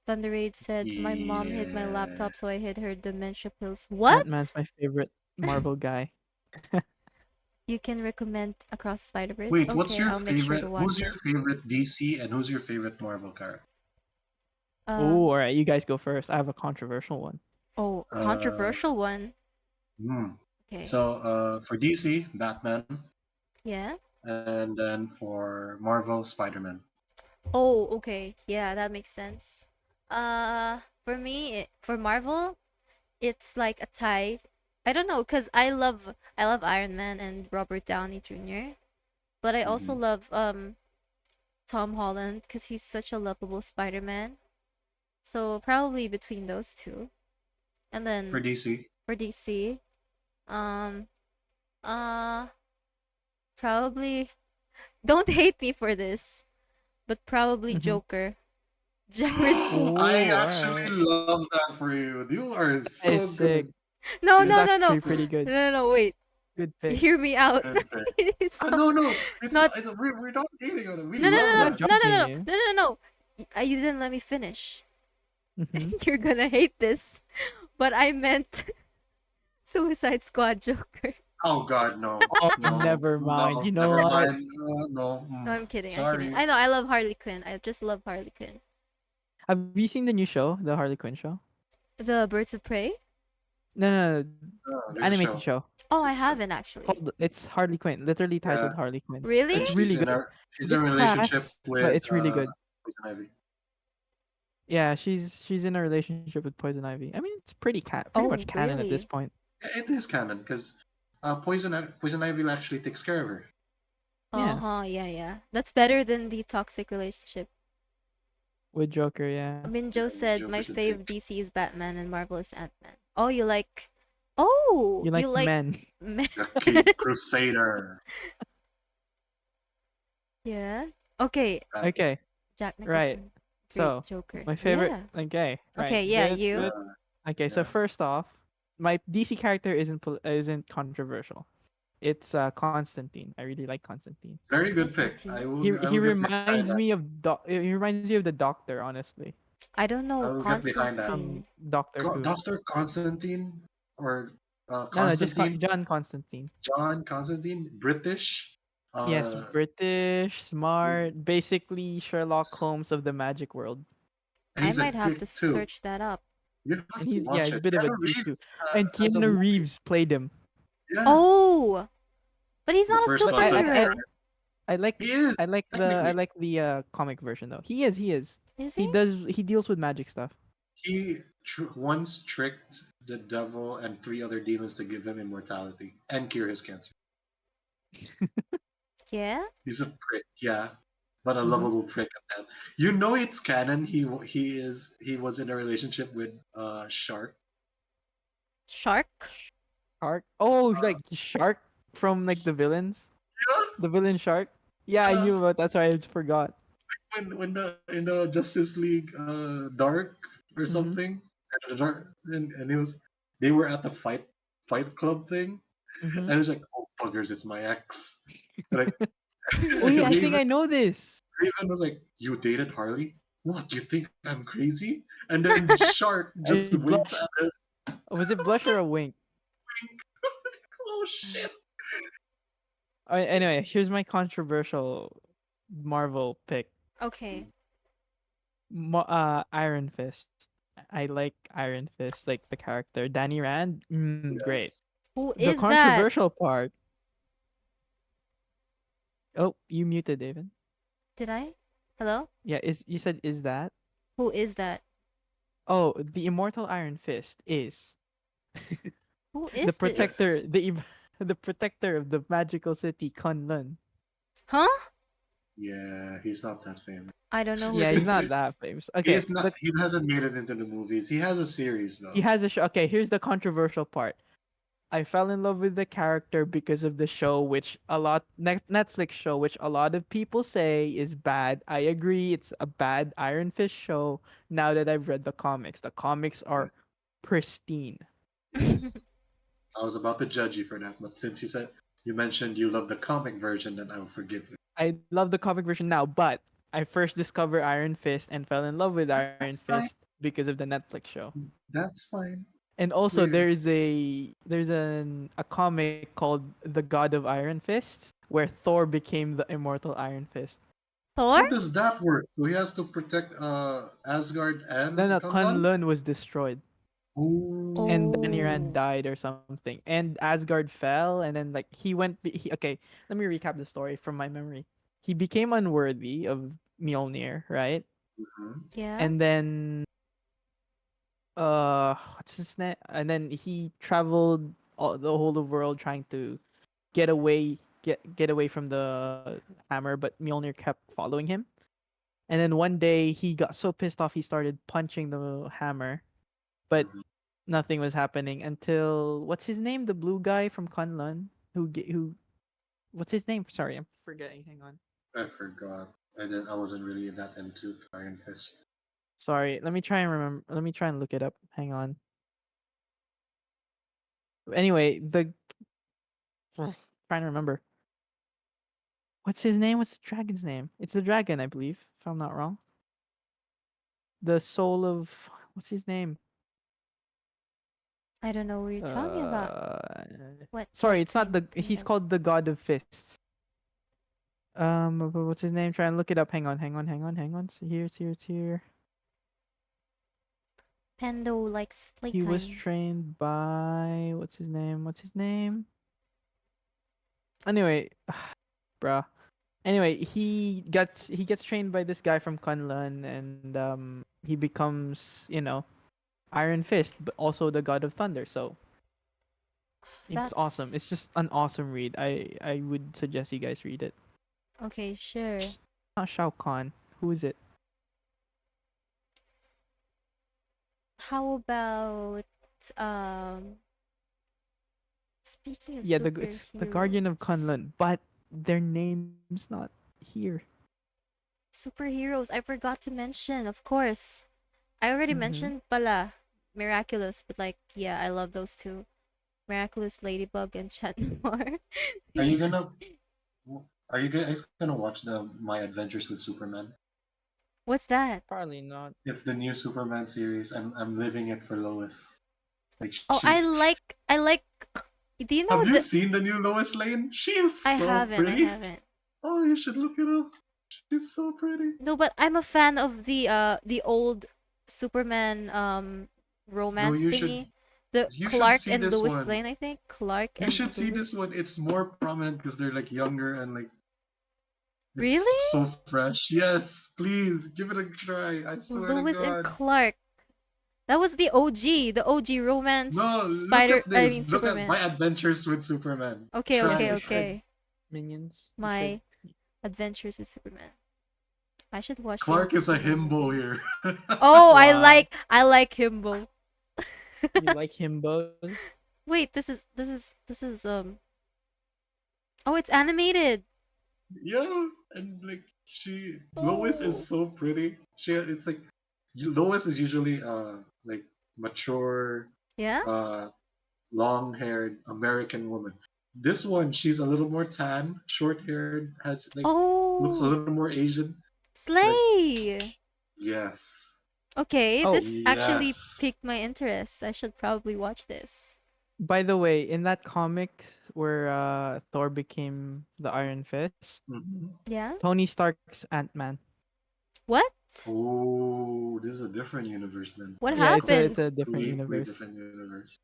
Thunderade said, "My mom hid my Yeah. laptop, so I hid her dementia pills." Ant-Man's What? my favorite Marvel guy. You can recommend Across the Spider-Verse? Wait, what's Okay, your I'll make sure to favorite? Who's watch your it. favorite DC and who's your favorite Marvel character? Oh, Um, all right, you guys go first. I have a controversial one. oh, Uh, controversial one. hmm. Okay. So, for DC, Batman, Yeah. and then for Marvel, Spider-Man. Oh, okay. Yeah, that makes sense. For me, for Marvel, it's like a tie. I don't know, cause I love Iron Man and Robert Downey Jr. But I also Mhm. love Tom Holland, cause he's such a lovable Spider-Man. So probably between those two. And For then DC, for DC, um, uh, probably don't hate me for this, but probably Mm-hmm. Joker. Jared. I Oh, all actually right. love that for you. You are That is so sick. good. No, It's no, It's no, no, actually so pretty good. no, no, no. Wait, Good pick. hear me out. good. It's not, No, no, it's not. not. We're not hating on it. We No, no, love I'm no, not that. no, no, no, judging no, you. no, no, no, no. You didn't let me finish. Mm-hmm. You're gonna hate this, but I meant Suicide Squad Joker. Oh God, no, Oh, no, never mind. no, You know never what? mind. No, No, I'm kidding. I'm kidding. sorry. I know. I love Harley Quinn. I just love Harley Quinn. Have you seen the new show, the Harley Quinn show? The Birds of Prey. No, no, no, Oh, the there's a animated show. show. Oh, I There's a show. haven't actually. Called it's Harley Quinn, literally Yeah, titled Harley Quinn. Really? and It's really good. It's a she's in bit a relationship crass, but with it's really good. Poison Ivy. Yeah, she's in a relationship with Poison Ivy. I mean, it's pretty much Oh, canon at this really? point. Yeah, it is canon because Poison Ivy actually takes care of her. Uh Yeah, huh. Yeah, yeah. That's better than the toxic relationship. with Joker. Yeah, Minjo said my Joker's a dick. fave DC is Batman and Marvel is Ant-Man. Oh, you like? you Oh, like you like? men. The Cape Crusader. Yeah. Okay, Uh, Okay, Jack right. Nicholson. Great So Joker. my favorite. Yeah. Okay, right. Okay, yeah, you. Uh, Okay, so yeah. first off, my DC character isn't controversial. It's Constantine. I really like Constantine. Very good pick. Constantine. He I will get behind reminds that. me of he reminds me of the Doctor, honestly. I don't I know will get behind that. From Constantine. Doctor Who. Doctor Constantine or No, no, just Constantine, John Constantine. John Constantine, British. Yes, Uh, British, he- smart, basically Sherlock Holmes of the magic world. and I he's a might have dick to too. search that up. You have And to watch he's it. a bit of a Keanu douche Reeves too. And has a Keanu movie. Reeves played him. Yeah, Oh, but he's the not a first But Constantine. superhero. I like He is I technically. like the comic version though. He is. Is he? He deals with magic stuff. He once tricked the devil and three other demons to give him immortality and cure his cancer. Yeah. He's a prick, yeah, but a Mm-hmm. lovable prick at that. You know it's canon. He was in a relationship with Shark. Shark? Shark. Oh, like Shark from like the villains. The villain Shark. Yeah, I Yeah, knew about that. Sorry, I just forgot. when the in the Justice League Dark or Mm-hmm. something, and it was they were at the fight club thing, Mm-hmm. and it was like, oh buggers, it's my ex. Like Oh yeah, I think Raven I know this. Raven was like, you dated Harley? What? You think I'm crazy? And then Shark just I winks at blush. it. Was it blush or a wink? Oh shit! Anyway, here's my controversial Marvel pick. Okay. Iron Fist. I like Iron Fist, like the character Danny Rand. Great. Yes. Who The is that? controversial part. Oh, you muted, David. Did I? Hello? Yeah, is you said is that? Who is that? Oh, the immortal Iron Fist is Who the is protector, this? the protector of the magical city Kunlun. Huh? Yeah, he's not that famous. I don't know who Yeah, he's this not is. that famous. He Okay, is not. the He hasn't made it into the movies. He has a series he though. has a show. Okay, here's the controversial part. I fell in love with the character because of the show, which Netflix show, which a lot of people say is bad. I agree, it's a bad Iron Fist show. Now that I've read the comics Yes. are pristine. Yes. I was about to judge you for that, but since you mentioned you love the comic version, then I will forgive you. I love the comic version now, but I first discovered Iron Fist and fell in love with Iron That's Fist fine. because of the Netflix show. That's fine. And also We, there's a comic called The God of Iron Fist where Thor became the immortal Iron Fist. Thor? how does that work? So he has to protect Asgard No, and no, Kunlun? Kunlun was destroyed. And Oh, Dannyran Oh. died or something, and Asgard fell, and then like okay, let me recap the story from my memory. He became unworthy of Mjolnir, right? mhm. Yeah? And then what's his name? And then he traveled the whole of world trying to get away from the hammer, but Mjolnir kept following him. And then one day he got so pissed off he started punching the hammer, but Mhm. nothing was happening until what's his name? The blue guy from Kunlun who what's his name? Sorry, I'm forgetting. Hang on. I forgot. I wasn't really that into Iron Fist. Sorry, let me try and remember. Let me try and look it up. Hang on. Anyway, the trying to remember. What's his name? What's the dragon's name? It's the dragon, I believe, if I'm not wrong. The soul of what's his name? I don't know what you're talking about. Uh, What sorry, it's not kind the. of He's kingdom? called the God of Fists. What's his name? Try and look it up. Hang on. So it's here. Pando likes He was playtime. trained by what's his name? What's his name? Anyway, bruh. Anyway, he gets trained by this guy from Kunlun, and he becomes Iron Fist, but also the God of Thunder. So it's awesome. That's It's just an awesome read. I would suggest you guys read it. okay, sure. Not Shao Kahn. Who is it? How about um speaking of Yeah, it's the Guardian of superheroes? Kunlun, but their name's not here. Superheroes. I forgot to mention, of course. I already Mm-hmm. mentioned pala Miraculous, but like yeah, I love those two. Miraculous Ladybug and Chat Noir. Are you gonna are you guys gonna watch the My Adventures with Superman? What's that? Probably not. It's the new Superman series. I'm living it for Lois. Like Oh, she I like do you have know you the seen the new Lois Lane? She is I so haven't, I pretty. haven't. Oh, you should look it up. She's so pretty. No, but I'm a fan of the old Superman No, romance thingy. The you should Clark see and this Lois one. Lane, I think. Clark You and should see this Lois. one. It's more prominent because they're like younger and like it's Really? so fresh. Yes, please give it a try. I swear to Lois and God. Clark. That was the OG romance No, look Spider at I this. mean Look at My Superman. Adventures with Superman. Okay, Yeah, okay, Try you it. should. okay. Minions. You should. My Adventures with Superman. I should watch the old Clark is a Superman himbo here. movies. Oh, Wow. I like Himbo. You like himbos? Wait, this is oh, it's animated. Yeah, and like she Lois is Oh. so pretty. It's like Lois is usually like mature, Yeah? uh long-haired American woman. This one, she's a little more tan, short-haired, has like looks a Oh, little more Asian. Like Slay. yes, Okay, Oh, this actually yes. piqued my interest. I should probably watch this. by the way, in that comic where Thor became the Iron Fist, Mhm. Yeah? Tony Stark's Ant Man. What? Oh, this is a different universe then. What Yeah, it's happened? a different Completely universe. different universe.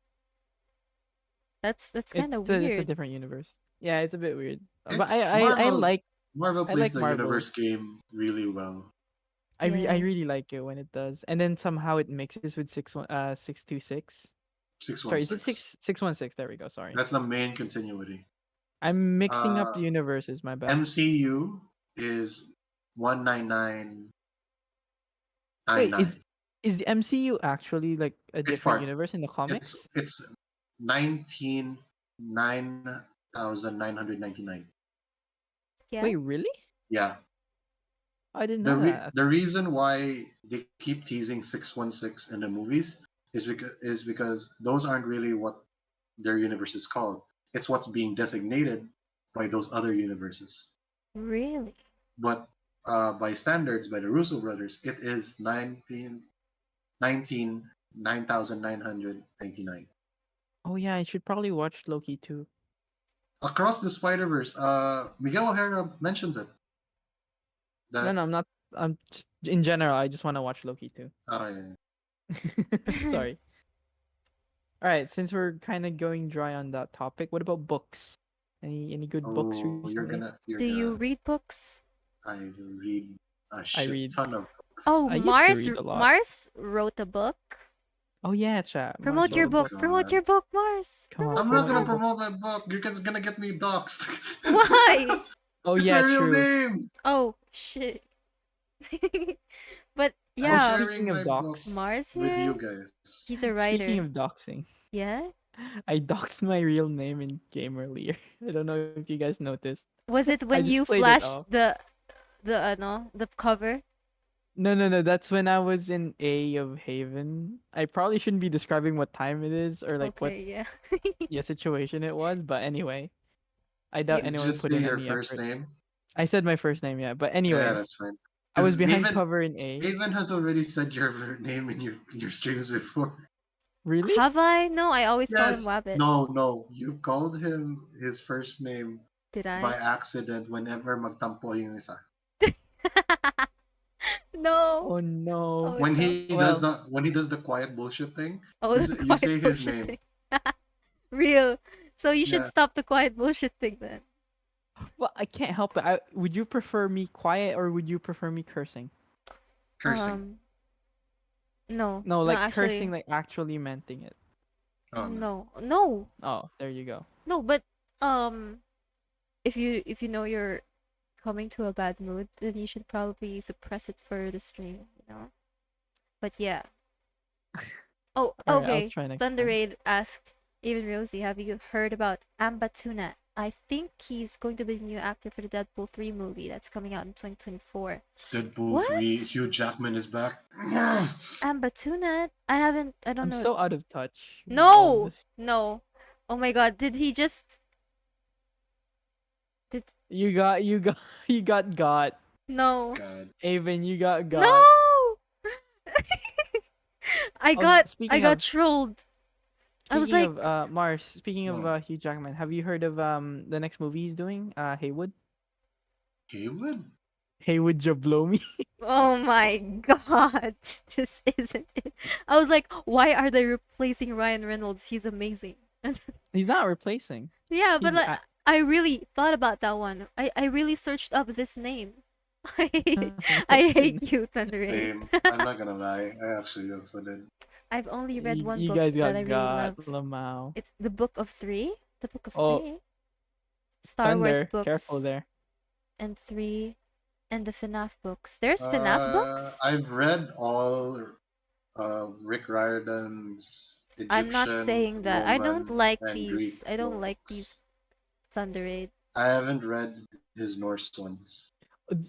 That's kind of It's a weird. different universe. Yeah, it's a bit weird. But It's Marvel. Marvel I plays like the Marvel. universe game really well. I Yeah. really like it when it does. And then somehow it mixes with 626. Sorry, is it 616. 616? There we go. Sorry. That's the main continuity. I'm mixing up Uh, the universes, my bad. MCU is 19999. Wait, is the MCU actually like a It's different part. universe in the comics? It's 99,999. Yeah? Wait, really? Yeah. I didn't know that. The reason why they keep teasing 616 in the movies is because those aren't really what their universe is called. It's what's being designated by those other universes. Really? But by standards, by the Russo brothers, it is 9,999. Oh yeah, I should probably watch Loki too. Across the Spider Verse, Miguel O'Hara mentions it. No, That no, I'm not. I'm just in general. I just want to watch Loki too. yeah. Sorry. All right, since we're kind of going dry on that topic, what about books? Any good books Oh, recently? Do you read books? I read a I shit read. ton of books. Oh, I used to read a lot. Mars wrote a book. Oh yeah, chat. Mars Promote wrote your a Oh book. book. Promote god. your book, Mars. Come on, Promote I'm your not promote gonna your book. book. promote my book. You guys gonna get me doxxed. Why? Oh It's my yeah, real true. name. Oh, shit. But I'm Oh, yeah, sharing speaking my of book docs. Mars with you here, guys. he's a Speaking writer. of doxing, Yeah? I doxed my real name in game earlier. I don't know if you guys noticed. Was it I when just you played it flashed off. the cover? No, no, no. That's when I was in A of Haven. I probably shouldn't be describing what time it is or like what Okay, yeah. situation it was. But anyway, I doubt You Did you anyone just put say in your any first effort. name? I said my first name, yeah. But Yeah, anyway, that's fine. I was Because behind Maven cover in A. Maven has already said your name in your streams before. Really? Have I? No, I always call him Yes. Wabbit. No. You called him his first name Did by I? accident whenever magtampo yung isa. No. Oh no. Oh no. Well, When he does the quiet bullshit thing, Oh, the you quiet say his bullshit name. thing. Real. So you should Yeah, stop the quiet bullshit thing then. well, I can't help it. Would you prefer me quiet or would you prefer me cursing? cursing. Um, no, No, no, like cursing, actually, like actually menting it. Oh no. no, Oh, there you go. no. But um, if you know you're coming to a bad mood, then you should probably suppress it for the stream, you know. But yeah. Oh, All right, I'll okay. try next time. Thunderade asked, even Rosie, have you heard about Ambatuna? I think he's going to be the new actor for the Deadpool 3 movie that's coming out in 2024. Deadpool 3, What? Hugh Jackman is back. Ambatuna? I haven't. I don't I'm know. so out of touch with all No! the. No. Oh my god, did he just. Did. You got got. No. God. Avon, you got. No! Oh, I speaking got of trolled. I was speaking like, of Mars, speaking of What? Hugh Jackman, have you heard of the next movie he's doing? Haywood. Haywood? Haywood Jablomi. oh my god, this isn't it. I was like, why are they replacing Ryan Reynolds? He's amazing. He's not replacing. yeah, but He's like, I really thought about that one. I really searched up this name. I what's I in. hate you, Thunder Rain. Same. I'm not gonna lie. I actually also did. I've only read one You book guys that I really got love. Lamau. It's the Book of Three. The Book of Oh, Three. Star Wars Thunder! Careful books there. and three, and the FNAF books. There's FNAF books? I've read all Rick Riordan's I'm not Egyptian, saying that. Roman, and Greek I don't like these books. Thunder Aid. I haven't read his Norse ones.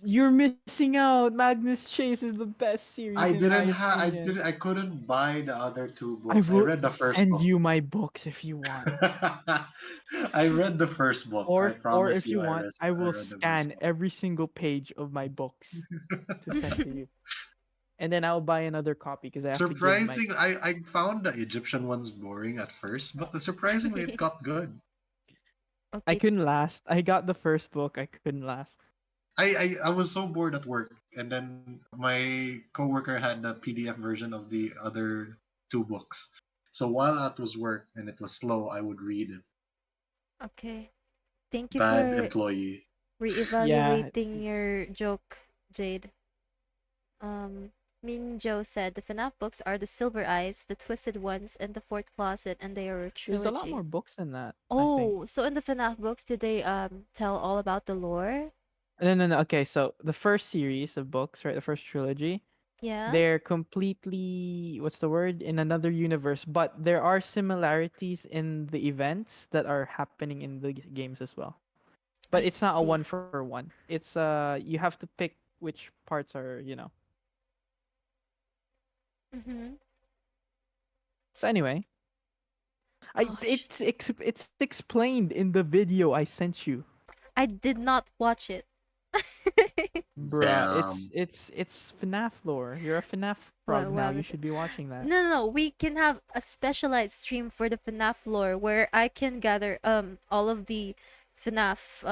You're missing out. Magnus Chase is the best series I in my didn't have. opinion. I couldn't buy the other two I books. I will read the first send book. you my books if you want. I read the first book. I Or promise if you you, want, I I will read the first scan every single page of my books to send to you. And then I'll buy another copy because I have to give my. Surprising, I found the Egyptian ones boring at first, but surprisingly it got good. I okay. couldn't last. I got the first book. I couldn't last. I was so bored at work, and then my coworker had the PDF version of the other two books. So while at was work and it was slow, I would read it. Okay. Thank you Bad for employee. Yeah, reevaluating your joke, Jade. Um, Minjo said the FNAF books are the Silver Eyes, the Twisted Ones, and the Fourth Closet, and they are a there's a lot more trilogy. books than that. I think. Oh, so in the FNAF books, did they tell all about the lore? No, no, no. Okay, so the first series of books, right? The first trilogy, Yeah, they're completely what's the word in another universe, but there are similarities in the events that are happening in the games as well. But I it's not a one see. for one. It's you have to pick which parts are. Mm-hmm. So anyway, Gosh, it's explained in the video I sent you. I did not watch it. Bruh, Damn. it's FNAF lore. You're a FNAF frog Well, now. well, You should be watching that. no, no, no. We can have a specialized stream for the FNAF lore where I can gather all of the FNAF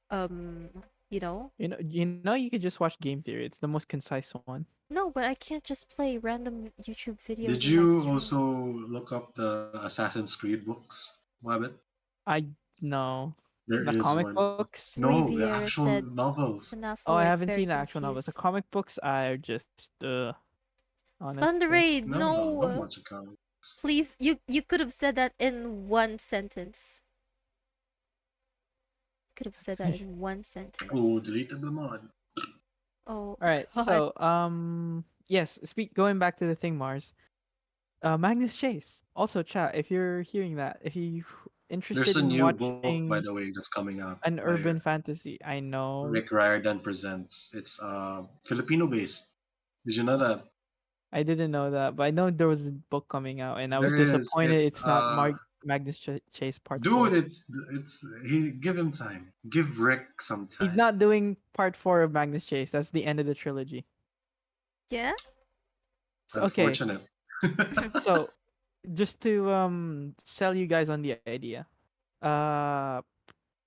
um you know. You know you could just watch Game Theory. It's the most concise one. No, but I can't just play random YouTube Did videos in my you stream. also look up the Assassin's Creed books, Wabbit? I know There the is comic one. books. No, the Riviera actual said novels. FNAF Oh, I lore is haven't very seen the actual novels. The confused. comic books are just Thunder honestly. Raid, No, don't no. watch a comic. Please, you could have said that in one sentence. Could have said that in one Oh, sentence. deleted the mod. Oh All right, god. so yes, speak going back to the thing, Mars. Magnus Chase. Also, chat if you're hearing that. If you There's interested a in new book, by the watching way, that's coming out an by urban fantasy, I know. Rick Riordan Presents. It's Filipino based. Did you know that? I didn't know that, but I know there was a book coming out, and I was There is. disappointed It's it's not Magnus Chase Part dude. 4. It's he. Give him time. Give Rick some He's time. not doing Part 4 of Magnus Chase. That's the end of the trilogy. Yeah? So, okay, Unfortunate. so just to sell you guys on the idea. Uh,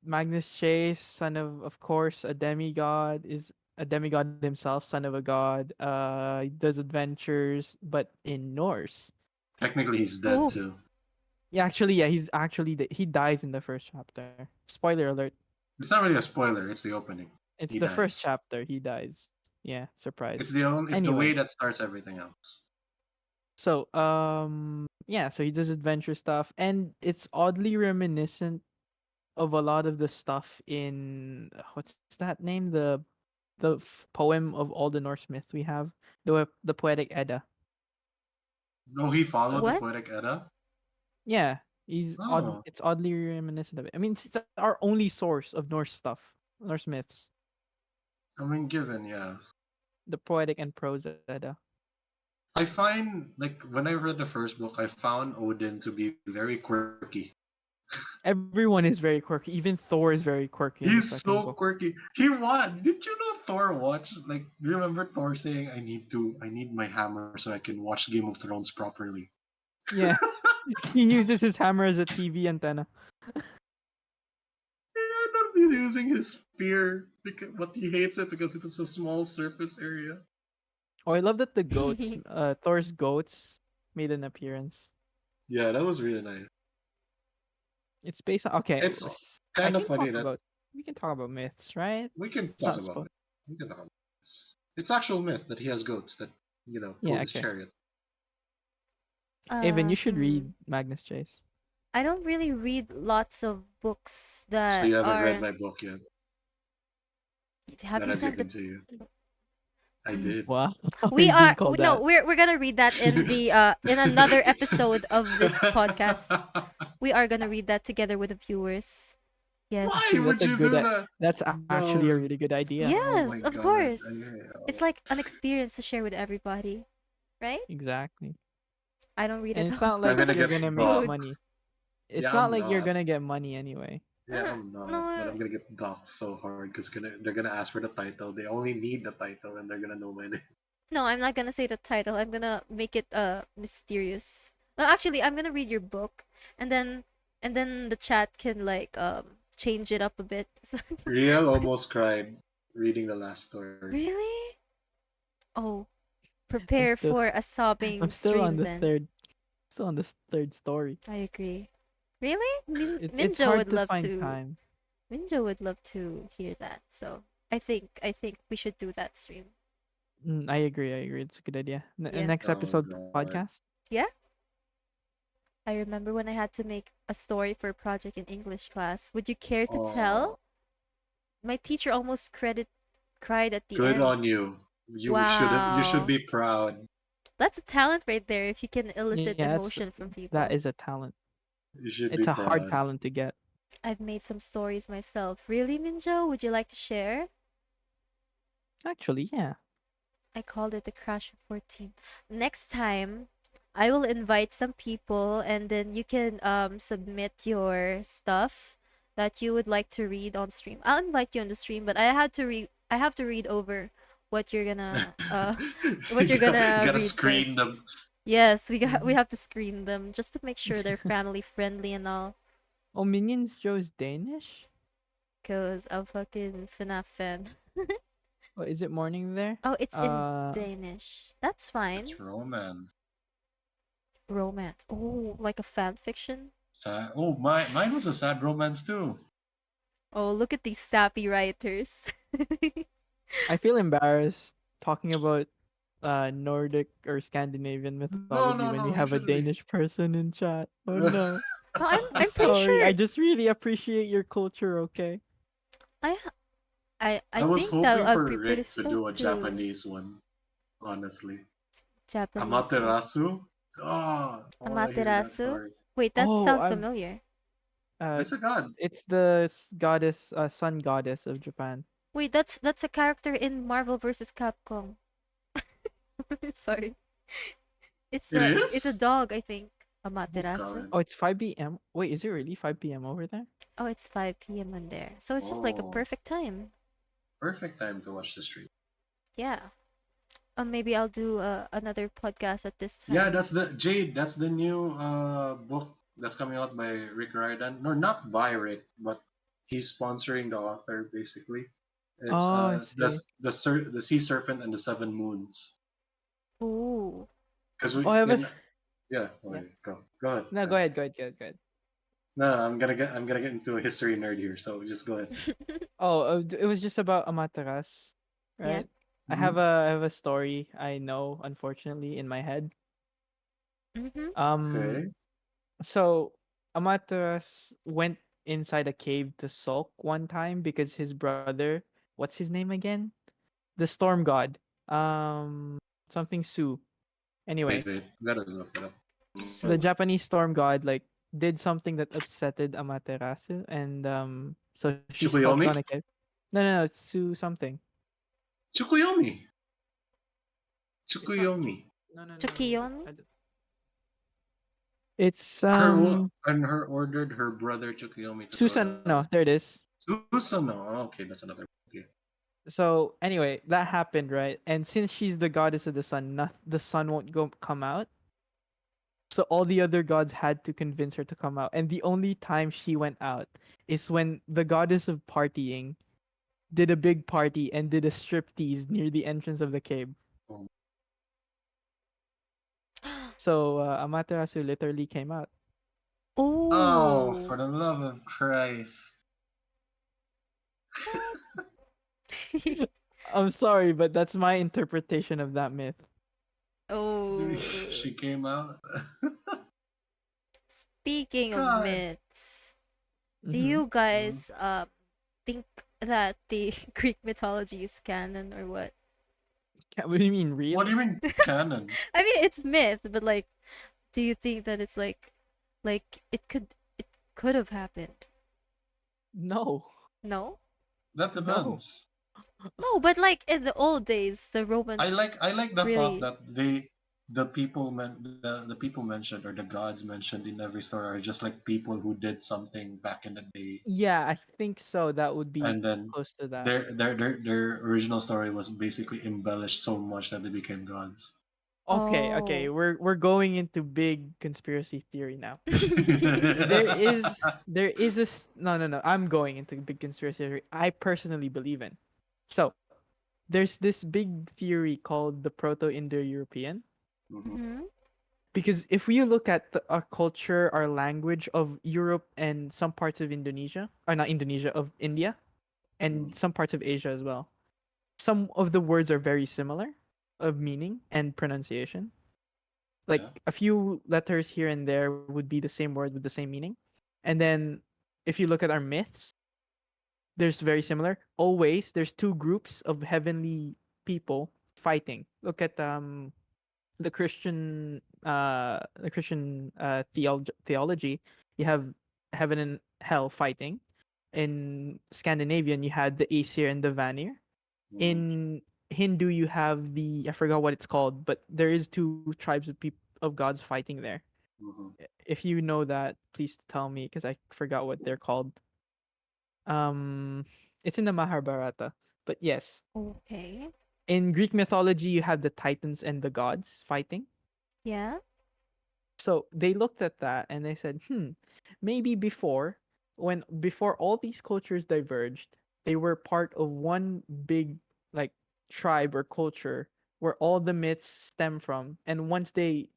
Magnus Chase, son of course, a demigod, is a demigod himself, son of a god. He does adventures, but in Norse. Technically, he's dead Oh, too. Yeah, actually, yeah, he's actually he dies in the first chapter. Spoiler alert. It's not really a spoiler. It's the opening. It's He the first dies. chapter. He dies. Yeah, surprise. It's the way Anyway, that starts everything else. so yeah, so he does adventure stuff, and it's oddly reminiscent of a lot of the stuff in what's that name, the poem of all the Norse myth we have, the poetic Edda. No, he So followed the what? Poetic Edda. yeah, He's odd. Oh, It's oddly reminiscent of it. I mean, it's our only source of Norse stuff, Norse myths, I mean, given, yeah. the poetic and prose Edda. I find like when I read the first book, I found Odin to be very quirky. Everyone is very quirky. Even Thor is very quirky in the He's second so book. quirky. He won. Did you know Thor watched? Like, do you remember Thor saying, I need my hammer so I can watch Game of Thrones properly." Yeah, he uses his hammer as a TV antenna. He ended up using his spear because, but he hates it because it's a small surface area. Oh, I love that the goats, Thor's goats, made an appearance. Yeah, that was really nice. It's based on okay. It's I kind of can funny talk that about we can talk about myths, right? we can It's talk not about supposed. it. We can talk about this. It's actual myth that he has goats that pull Yeah, his okay. chariot. Avon, you should Hmm. read Magnus Chase. I don't really read lots of books So that you haven't read are. my book yet Have that you I've sent given the? to you. I did. Wow, We he's being are called no, that. we're gonna read that in the in another episode of this podcast. We are gonna read that together with the viewers. Why See, Yes. that's would a you good. do that? That's actually a No. really good idea. Oh my Yes, of god. course. It's like an experience to share with everybody, right? Exactly. I don't read And it's enough. not I'm like gonna you're get gonna make doxxed. Rude. money. It's Yeah, not I'm like you're not. gonna get money anyway. Yeah, I'm not. But No, I'm gonna get doxxed so hard because they're gonna ask for the title. They only need the title and they're gonna know my name. no, I'm not gonna say the title. I'm gonna make it mysterious. No, actually, I'm gonna read your book, and then the chat can like change it up a bit. So- Riel almost cried reading the last story. Really? Oh, I'm prepare still for a I'm sobbing still on stream the then. third story. I agree. Really? It's Minjo hard would to love find to. time. Minjo would love to hear that. So I think we should do that stream. I agree. I agree. It's a good idea. Yeah. Next Oh episode god. podcast. Yeah. I remember when I had to make a story for a project in English class. Would you care to Oh, tell? My teacher almost cried at the good end. on you. You should Wow. be proud. That's a talent right there if you can elicit Yeah, emotion from that people. is a talent. You should be It's a hard proud. talent to get. I've made some stories myself. Really, Minjo? Would you like to share? Actually, yeah. I called it the Crash of 14. Next time, I will invite some people and then you can submit your stuff that you would like to read on stream. I'll invite you on the stream, but I have to read over what you're gonna what you're gonna Gotta read screen them. first. Yes, we Mhm. have to screen them just to make sure they're family friendly and all. Oh, Minions Joe's Danish. Cause I'm fucking FNAF fan. Oh, is it morning there? Oh, it's in Uh, Danish. That's That's fine. romance. Romance. Oh, like a fan fiction? Sad. Oh, mine was a sad romance too. Oh, look at these sappy writers. I feel embarrassed talking about Nordic or Scandinavian No, mythology no, when no. we You have a shouldn't be. Danish person in chat. Oh no. No, I'm pretty Sorry. I sure just really appreciate your culture, okay? I h- I I was think that hoping I'd for be pretty Rick to do stoked a to Japanese one. Honestly, Japanese one. Amaterasu. Oh, I want to hear that Amaterasu? story. Wait, that Oh, sounds I've familiar. uh It's a god. it's the goddess sun goddess of Japan. Wait, that's a character in Marvel vs. Capcom. Sorry. It It's a is. dog, I think. Oh Amaterasu. god. Oh, it's 5 p.m. Wait, is it really 5 p.m. over there? Oh, it's 5 p.m. in there. So it's just like a Oh, perfect time. perfect time to watch the stream. Yeah. Maybe I'll do another podcast at this Yeah, time. that's the Jade. That's the new book that's coming out by Rick Riordan. No, not by Rick, but he's sponsoring the author basically. It's Oh, I see. the Sea Serpent and the Seven Moons. Ooh. Because Oh, we I haven't. in yeah. Yeah. Okay, go ahead. No, Go go ahead. ahead. Go ahead. Go ahead. Go ahead. No, no, I'm gonna get into a history nerd here. So just go ahead. Oh, it was just about Amaterasu, Yeah. right? Hmm. I have a story I know, unfortunately, in my head. Mm-hmm. Okay. Um, so Amaterasu went inside a cave to sulk one time because his brother, what's his name again? The storm god. Um, something Su. Anyway, Wait. Gotta look it up. the Sue. Japanese storm god like did something that upsetted Amaterasu, and so she sulked on a Tsukuyomi? kid. No, it's Su something. Tsukuyomi. It's not. Tsukuyomi. No. Chukiyon? It's And her ordered her brother Tsukuyomi to throw the Susano. There it is. Susanoo. Oh, okay, that's another. Okay. So anyway, that happened, right? And since she's the goddess of the sun, the sun won't go come out. So all the other gods had to convince her to come out. And the only time she went out is when the goddess of partying did a big party and did a striptease near the entrance of the cave. Oh, So Amaterasu literally came out. oh, Oh. for the love of Christ. What? I'm sorry, but that's my interpretation of that myth. Oh. She came out. Speaking of God. myths, do Hmm. you Mm. guys think that the Greek mythology is canon or what? What do you mean, What real? do you mean canon? I mean, it's myth, but like, do you think that it's like it could have happened? No, No? That no. depends. No, but like in the old days, the I Romans like I like the thought really. that the people mentioned or the gods mentioned in every story are just like people who did something back in the day, Yeah, I think so. That would be and then close to that. their original story was basically embellished so much that they became gods. Okay. Oh. We're going into big conspiracy theory now. There is no. I'm going into big conspiracy theory I personally believe in. So there's this big theory called the Proto-Indo-European. Mhm, Mm-hmm. Because if we look at our culture, our language of Europe and some parts of Indonesia, or not Indonesia, of India, and mhm. some parts of Asia as well, some of the words are very similar of meaning and pronunciation. Like Yeah, a few letters here and there would be the same word with the same meaning. And then if you look at our myths, there's very similar. Always there's two groups of heavenly people fighting. Look at theology. You have heaven and hell fighting. In Scandinavian you had the Aesir and the Vanir. mhm, In Hindu you have the, I forgot what it's called, but there is two tribes of of gods fighting there. mhm. If you know that, please tell me because I forgot what they're called. Um, it's in the Mahabharata. But yes, Okay. in Greek mythology you have the titans and the gods fighting. Yeah. So they looked at that and they said, maybe before all these cultures diverged, they were part of one big like tribe or culture where all the myths stem from. And once they,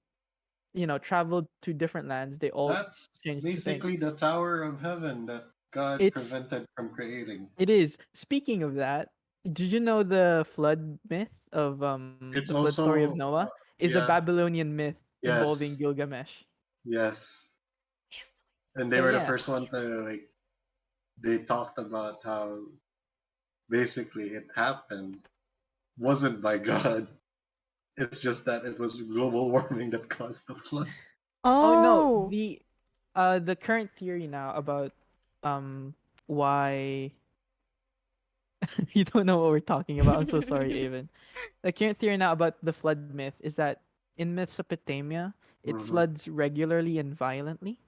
traveled to different lands, they all That's changed the thing. basically the Tower of Heaven that God It's prevented from creating. it is. Speaking of that, did you know the flood myth of the It's flood story of also, Noah is a yeah, Babylonian myth involving yes, Gilgamesh? yes. And they So were the yeah. first one to like. They talked about how basically it happened wasn't by God. It's just that it was global warming that caused the flood. Oh no, Oh. the current theory now about why you don't know what we're talking about. I'm so sorry, Avon. The current theory now about the flood myth is that in Mesopotamia it Hmm. floods regularly and violently.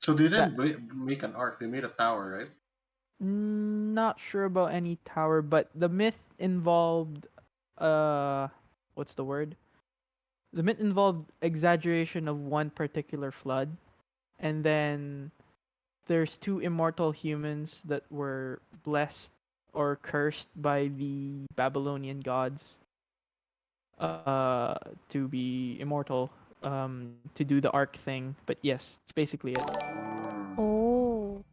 So they That didn't make an ark; they made a tower, right? not sure about any tower, but the myth involved uh what's the word? The myth involved exaggeration of one particular flood, and then there's two immortal humans that were blessed or cursed by the Babylonian gods uh to be immortal, to do the arc thing. But yes, it's basically it. Mm. Oh.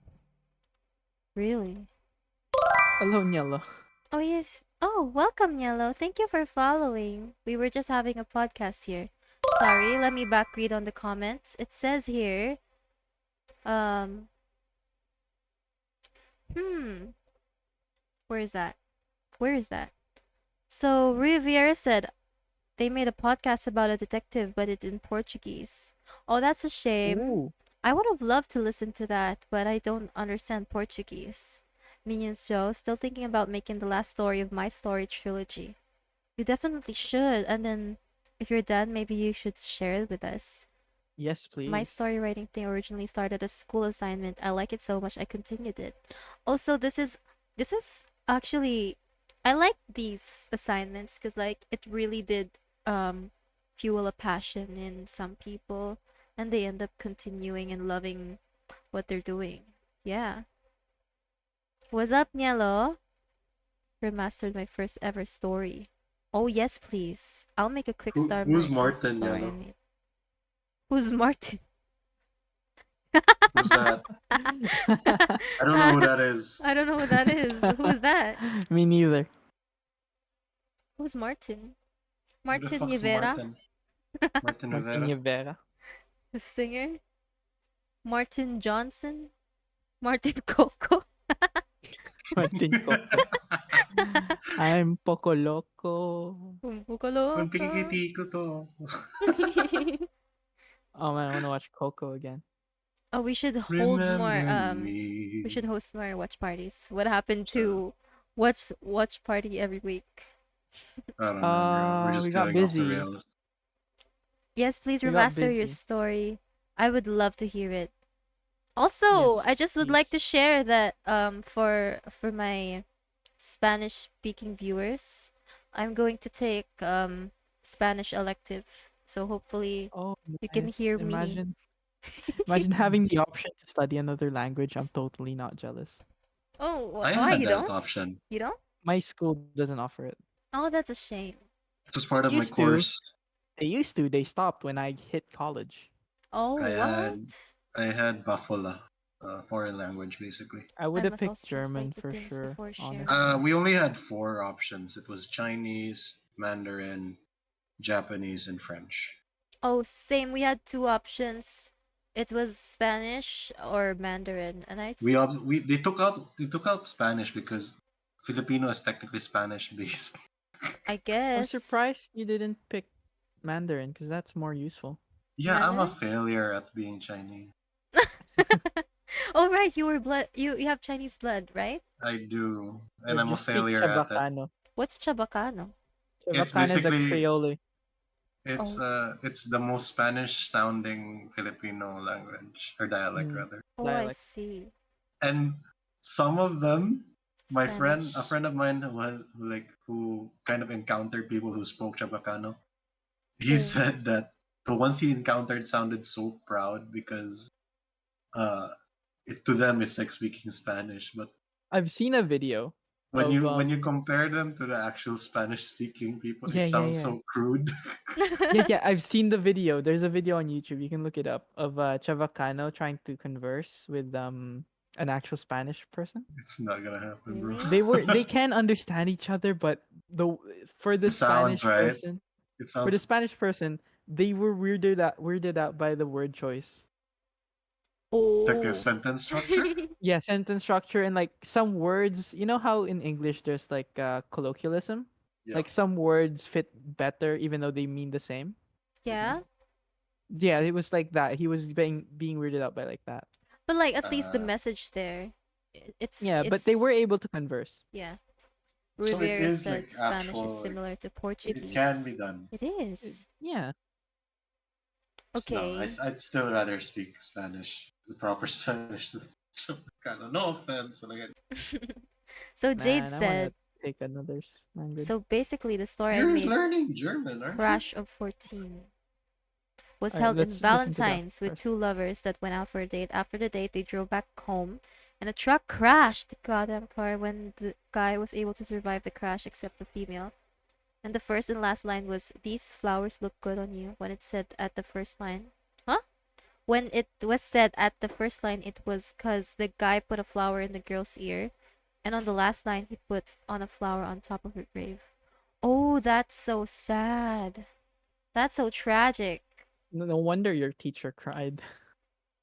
Really? Hello, Nyala. Oh yes. Oh, welcome, Yellow. Thank you for following. We were just having a podcast here. Sorry, let me back read on the comments. It says here, um, hmm, where is that? Where is that? So Riviera said they made a podcast about a detective, but it's in Portuguese. Oh, that's a shame. Ooh. I would have loved to listen to that, but I don't understand Portuguese. Minions Joe, still thinking about making the last story of my story trilogy. You definitely should, and then if you're done, maybe you should share it with us. Yes, My please. story writing thing originally started as school assignment. I like it so much I continued it. Also, this is actually I like these assignments because like it really did um fuel a passion in some people and they end up continuing and loving what they're doing. Yeah. What's up, Nielo? Remastered my first ever story. Oh yes, please. I'll make a quick star of Who's my first Martin, story I Yellow? made. Who's Martin? Who's that? I don't know who that is. I don't know who that is. Who is that? Me neither. Who's Martin? Who the Martin fuck's Rivera, Martin? Martin Martin Rivera? Rivera. the singer. Martin Johnson. Martin Coco. Martin Coco. I'm poco loco. Un poco Ang loco. pikikiti ko to. Oh man, I want to watch Coco again. Oh, we should hold more. Remember We should me. host more watch parties. What happened So, to watch party every week? I don't know, bro. We're We just got getting off the busy. rails. Yes, please We got remaster your busy. story. I would love to hear it. Also, I Yes, just would like to please. share that for my Spanish speaking viewers, I'm going to take Spanish elective. So hopefully Oh, you can nice. hear me. Imagine having the option to study another language. I'm totally not jealous. Oh, I why had you that don't? option. You don't? My school doesn't offer it. Oh, that's a shame. It was part of my Used to. course. They used to. They stopped when I hit college. Oh, I had what? I had Bafula, foreign language basically. I would I have must picked also translate German the for things sure, before sharing. honestly. We only had four options. It was Chinese, Mandarin, Japanese, and French. Oh, same. We had two options. It was Spanish or Mandarin, and We they took out Spanish because Filipino is technically Spanish based. I I'm guess surprised you didn't pick Mandarin because that's more useful. Yeah, I'm a Mandarin. failure at being Chinese. Oh right, you were blood. You have Chinese blood, right? I do, Or and I'm a just speak failure at it. Chabacano. What's Chabacano? It's Chabacano is a basically Creole. it's Oh, uh it's the most Spanish sounding Filipino language or dialect Mm, rather. oh, I dialect. see. And some of them, a Spanish. friend of mine who kind of encountered people who spoke Chabacano, he Oh, said that the ones he encountered sounded so proud because uh to them it's like speaking Spanish, but I've seen a video when of you compare them to the actual Spanish speaking people, yeah, it yeah, sounds yeah. so crude. Yeah, I've seen the video. There's a video on YouTube. You can look it up of Chavacano trying to converse with an actual Spanish person. It's not gonna happen, bro. really? They can understand each other, but the for the It sounds Spanish right. person, It for the sounds Spanish person, they were weirded out by the word choice. like a Oh. sentence structure. Yeah, sentence structure and like some words. You know how in English there's like colloquialism, Yep. like some words fit better even though they mean the same. Yeah, Yeah, it was like that. He was being weirded out by like that. but like at least the Uh, message there, Yeah, but they it's were able to converse. yeah. so it Rivera is like said Spanish is actual like similar to it can Portuguese. be done. It is. Yeah, No, Okay. I'd still rather speak Spanish, the proper Spanish. Kind of no offense, but like So Jade man, I want to said, take another language. so basically the story I you're made, learning German, aren't you? Crash of 14, was All right, held in let's listen to that Valentine's with first. two lovers that went out for a date. After the date, they drove back home, and a truck crashed the goddamn car when the guy was able to survive the crash except the female. And the first and last line was, "These flowers look good on you." When it said at the first line, huh? When it was said at the first line, it was because the guy put a flower in the girl's ear, and on the last line, he put on a flower on top of her grave. Oh, that's so sad. That's so tragic. No wonder your teacher cried.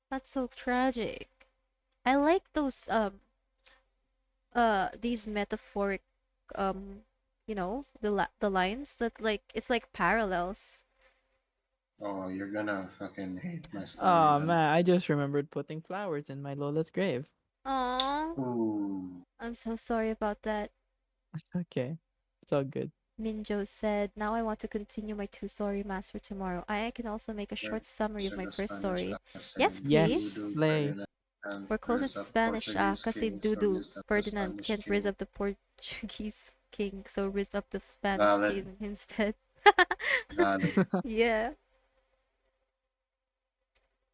That's so tragic. I like those these metaphoric um the lines that like it's like parallels. Oh, you're gonna fucking hate my story Oh then. man, I just remembered putting flowers in my Lola's grave. Aw, Ooh. I'm so sorry about that. Okay, it's all good. Minjo said, now I want to continue my two-story master tomorrow. I can also make a Where short summary of are my the first Spanish story. Yes, accent? Yes, please. Dudu Slay. Ferdinand We're closest raised to up Spanish, Portuguese kasi king, so Dudu raised up the Ferdinand Spanish can't raise king. up the Portuguese king, so raise up the Spanish Valid, king instead. valid. Yeah.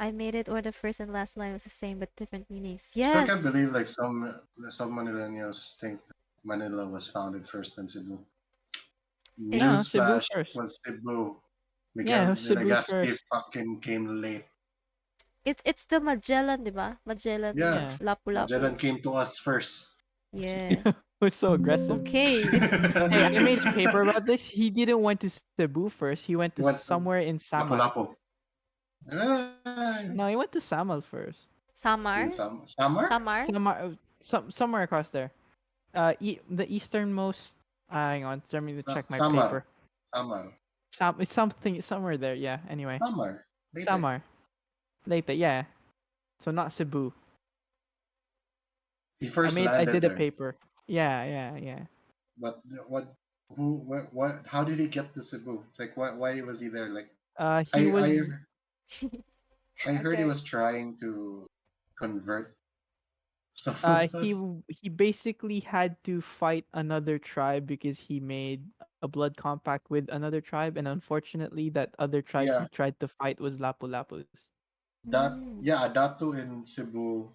I made it, or the first and last line was the same but different meanings. Still can't Yes. believe like some Manileños think Manila was founded first in Cebu. No, Cebu Newsflash, it first. was Cebu. Yeah, it Miguel was de Cebu Legazpi first. fucking came late. It's the Magellan, diba? Magellan Yeah, Yeah, Lapu-Lapu. Magellan came to us first. Yeah. it was so aggressive. Okay, it's Hey, I made a paper about this. He didn't went to Cebu first. He went to He went to somewhere in Samar. Lapu-Lapu. Ah, No, he went to Samal first. in Samar. Samar? Samar. Samar, somewhere across there. The easternmost. Hang on, let me check my Samar. paper. Samar. It's something somewhere there. Yeah. Anyway, Samar. Leyte. Samar. Later. Yeah. So not Cebu. He first I landed did a there. paper. Yeah, yeah, yeah. But what, how did he get to Cebu? Like, why was he there? Like, He I, I, was I heard he Okay. was trying to convert some uh of he us. he basically had to fight another tribe because he made a blood compact with another tribe, and unfortunately that other tribe he Yeah, tried to fight was Lapu-Lapus. Mm. Datu in Cebu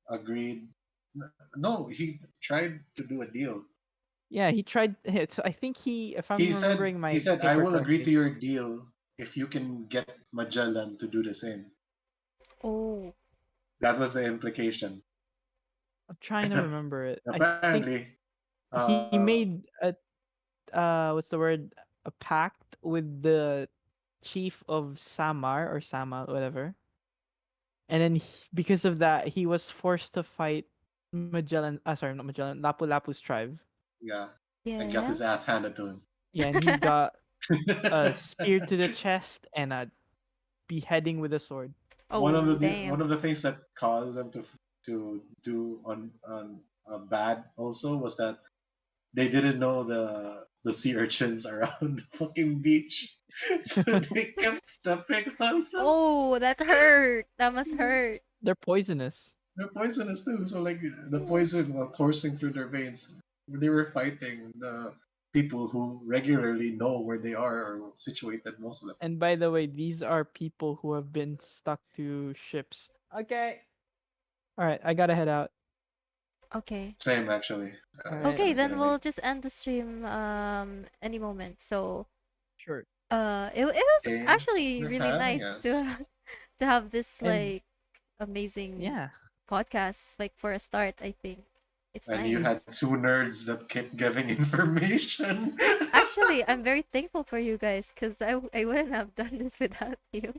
agreed. No, he tried to do a deal. Yeah, he tried. So I think if I'm remembering He my said, I paper will agree to correctly, your deal if you can get Magellan to do the same. Oh. That was the implication. I'm trying to remember it. I think Apparently, he uh, made a what's the word, a pact with the chief of Samar or Samal, whatever. And then because of that, he was forced to fight Magellan. Sorry, not Magellan. Lapu-Lapu's tribe. yeah, and got Yeah. his ass handed to him. Yeah, and he got a spear to the chest and a beheading with a sword. Oh, One damn. of the things that caused them to do on bad also was that they didn't know the sea urchins around the fucking beach, so they kept stepping on them. Oh, that hurt. That must hurt. They're poisonous. They're poisonous too, so like the Yeah. poison was coursing through their veins. They were fighting the people who regularly know where they are or situated, most of them. And by the way, these are people who have been stuck to ships. Okay. All right, I gotta head out. Okay. Same actually. All It's right. Okay, gonna get then late. we'll just end the stream any moment. So, Sure. it was Thanks actually for really having nice us. to have this And like amazing yeah, podcast like for a start, I think. It's And you had nice. because two nerds that kept giving information. Yes, actually, I'm very thankful for you guys because I wouldn't have done this without you.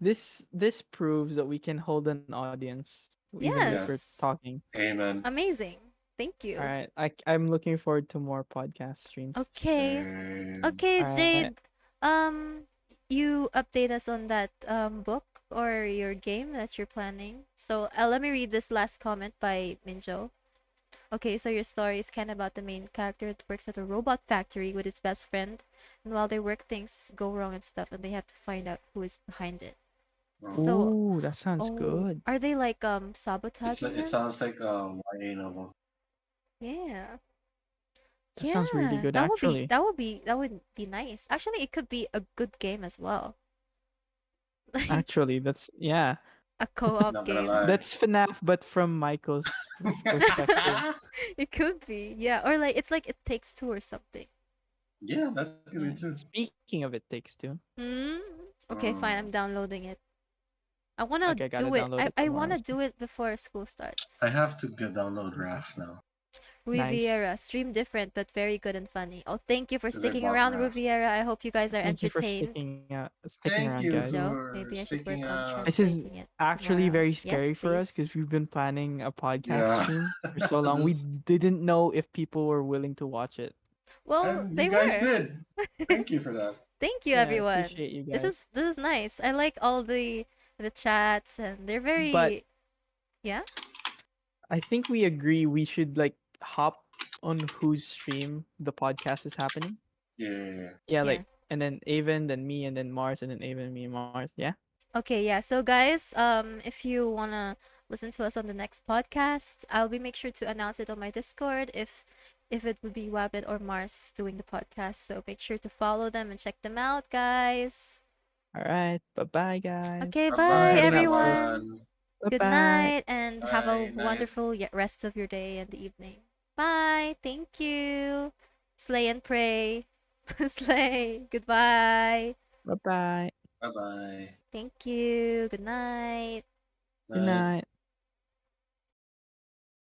this proves that we can hold an audience even if we're Yes. Yes. talking. Amen. Amazing. Thank All you. right, I'm looking forward to more podcast streams. Okay. Same. Okay, All right. Jade. Um, you update us on that book or your game that you're planning. So, let me read this last comment by Minjo. Okay, so your story is kind of about the main character that works at a robot factory with his best friend, and while they work, things go wrong and stuff, and they have to find out who is behind it. Oh. So, Oh, that sounds oh, good. are they like sabotaging It him? sounds like a YA novel. Yeah. That sounds really Yeah, good, actually. that would be nice. Actually, it could be a good game as well. Like Actually, that's yeah. a co-op Not gonna game. lie. That's FNAF, but from Michael's perspective. It could be. Yeah, or like it's like it takes two or something. Yeah, that could be Yeah. too. Speaking of It Takes Two, Hmm. Okay, fine. I'm Hmm. downloading it. I okay, wanna I gotta do it. download it I tomorrow. wanna do it before school I starts. have to get download Raft now Riviera, Nice. stream different but very good and funny. Oh, thank you for because I sticking bought around, Raft. Riviera. I hope you guys are Thank you for entertained. sticking around, Thank you guys. Minjo, for maybe I should sticking work on out. This is translating it actually tomorrow. very Yes, scary for us please. because we've been planning a podcast Yeah. stream for so long. We didn't know if people were willing to watch it. Well, And you they guys were. did. Thank you for that. Thank you, Yeah, I everyone. appreciate you This guys. is this is nice. I like all the chats, and they're But very, yeah. I think we agree we should like hop on whose stream the podcast is happening. Yeah, yeah, yeah. Yeah, Yeah. like and then Avon, then me, and then Mars, and then Avon, me, and Mars. Yeah. Okay, yeah. So guys, if you wanna listen to us on the next podcast, I'll be make sure to announce it on my Discord if it would be Wabbit or Mars doing the podcast. So make sure to follow them and check them out, guys. All right. Bye bye, guys. Okay, Bye I'm bye bye, heading out first. everyone. everyone. Bye Good bye. night and have a Bye, night. wonderful rest of your day and the evening. Bye. Thank you. Slay and pray. Slay. Goodbye. Bye bye. Bye bye. Thank you. Good night. Good Night. night.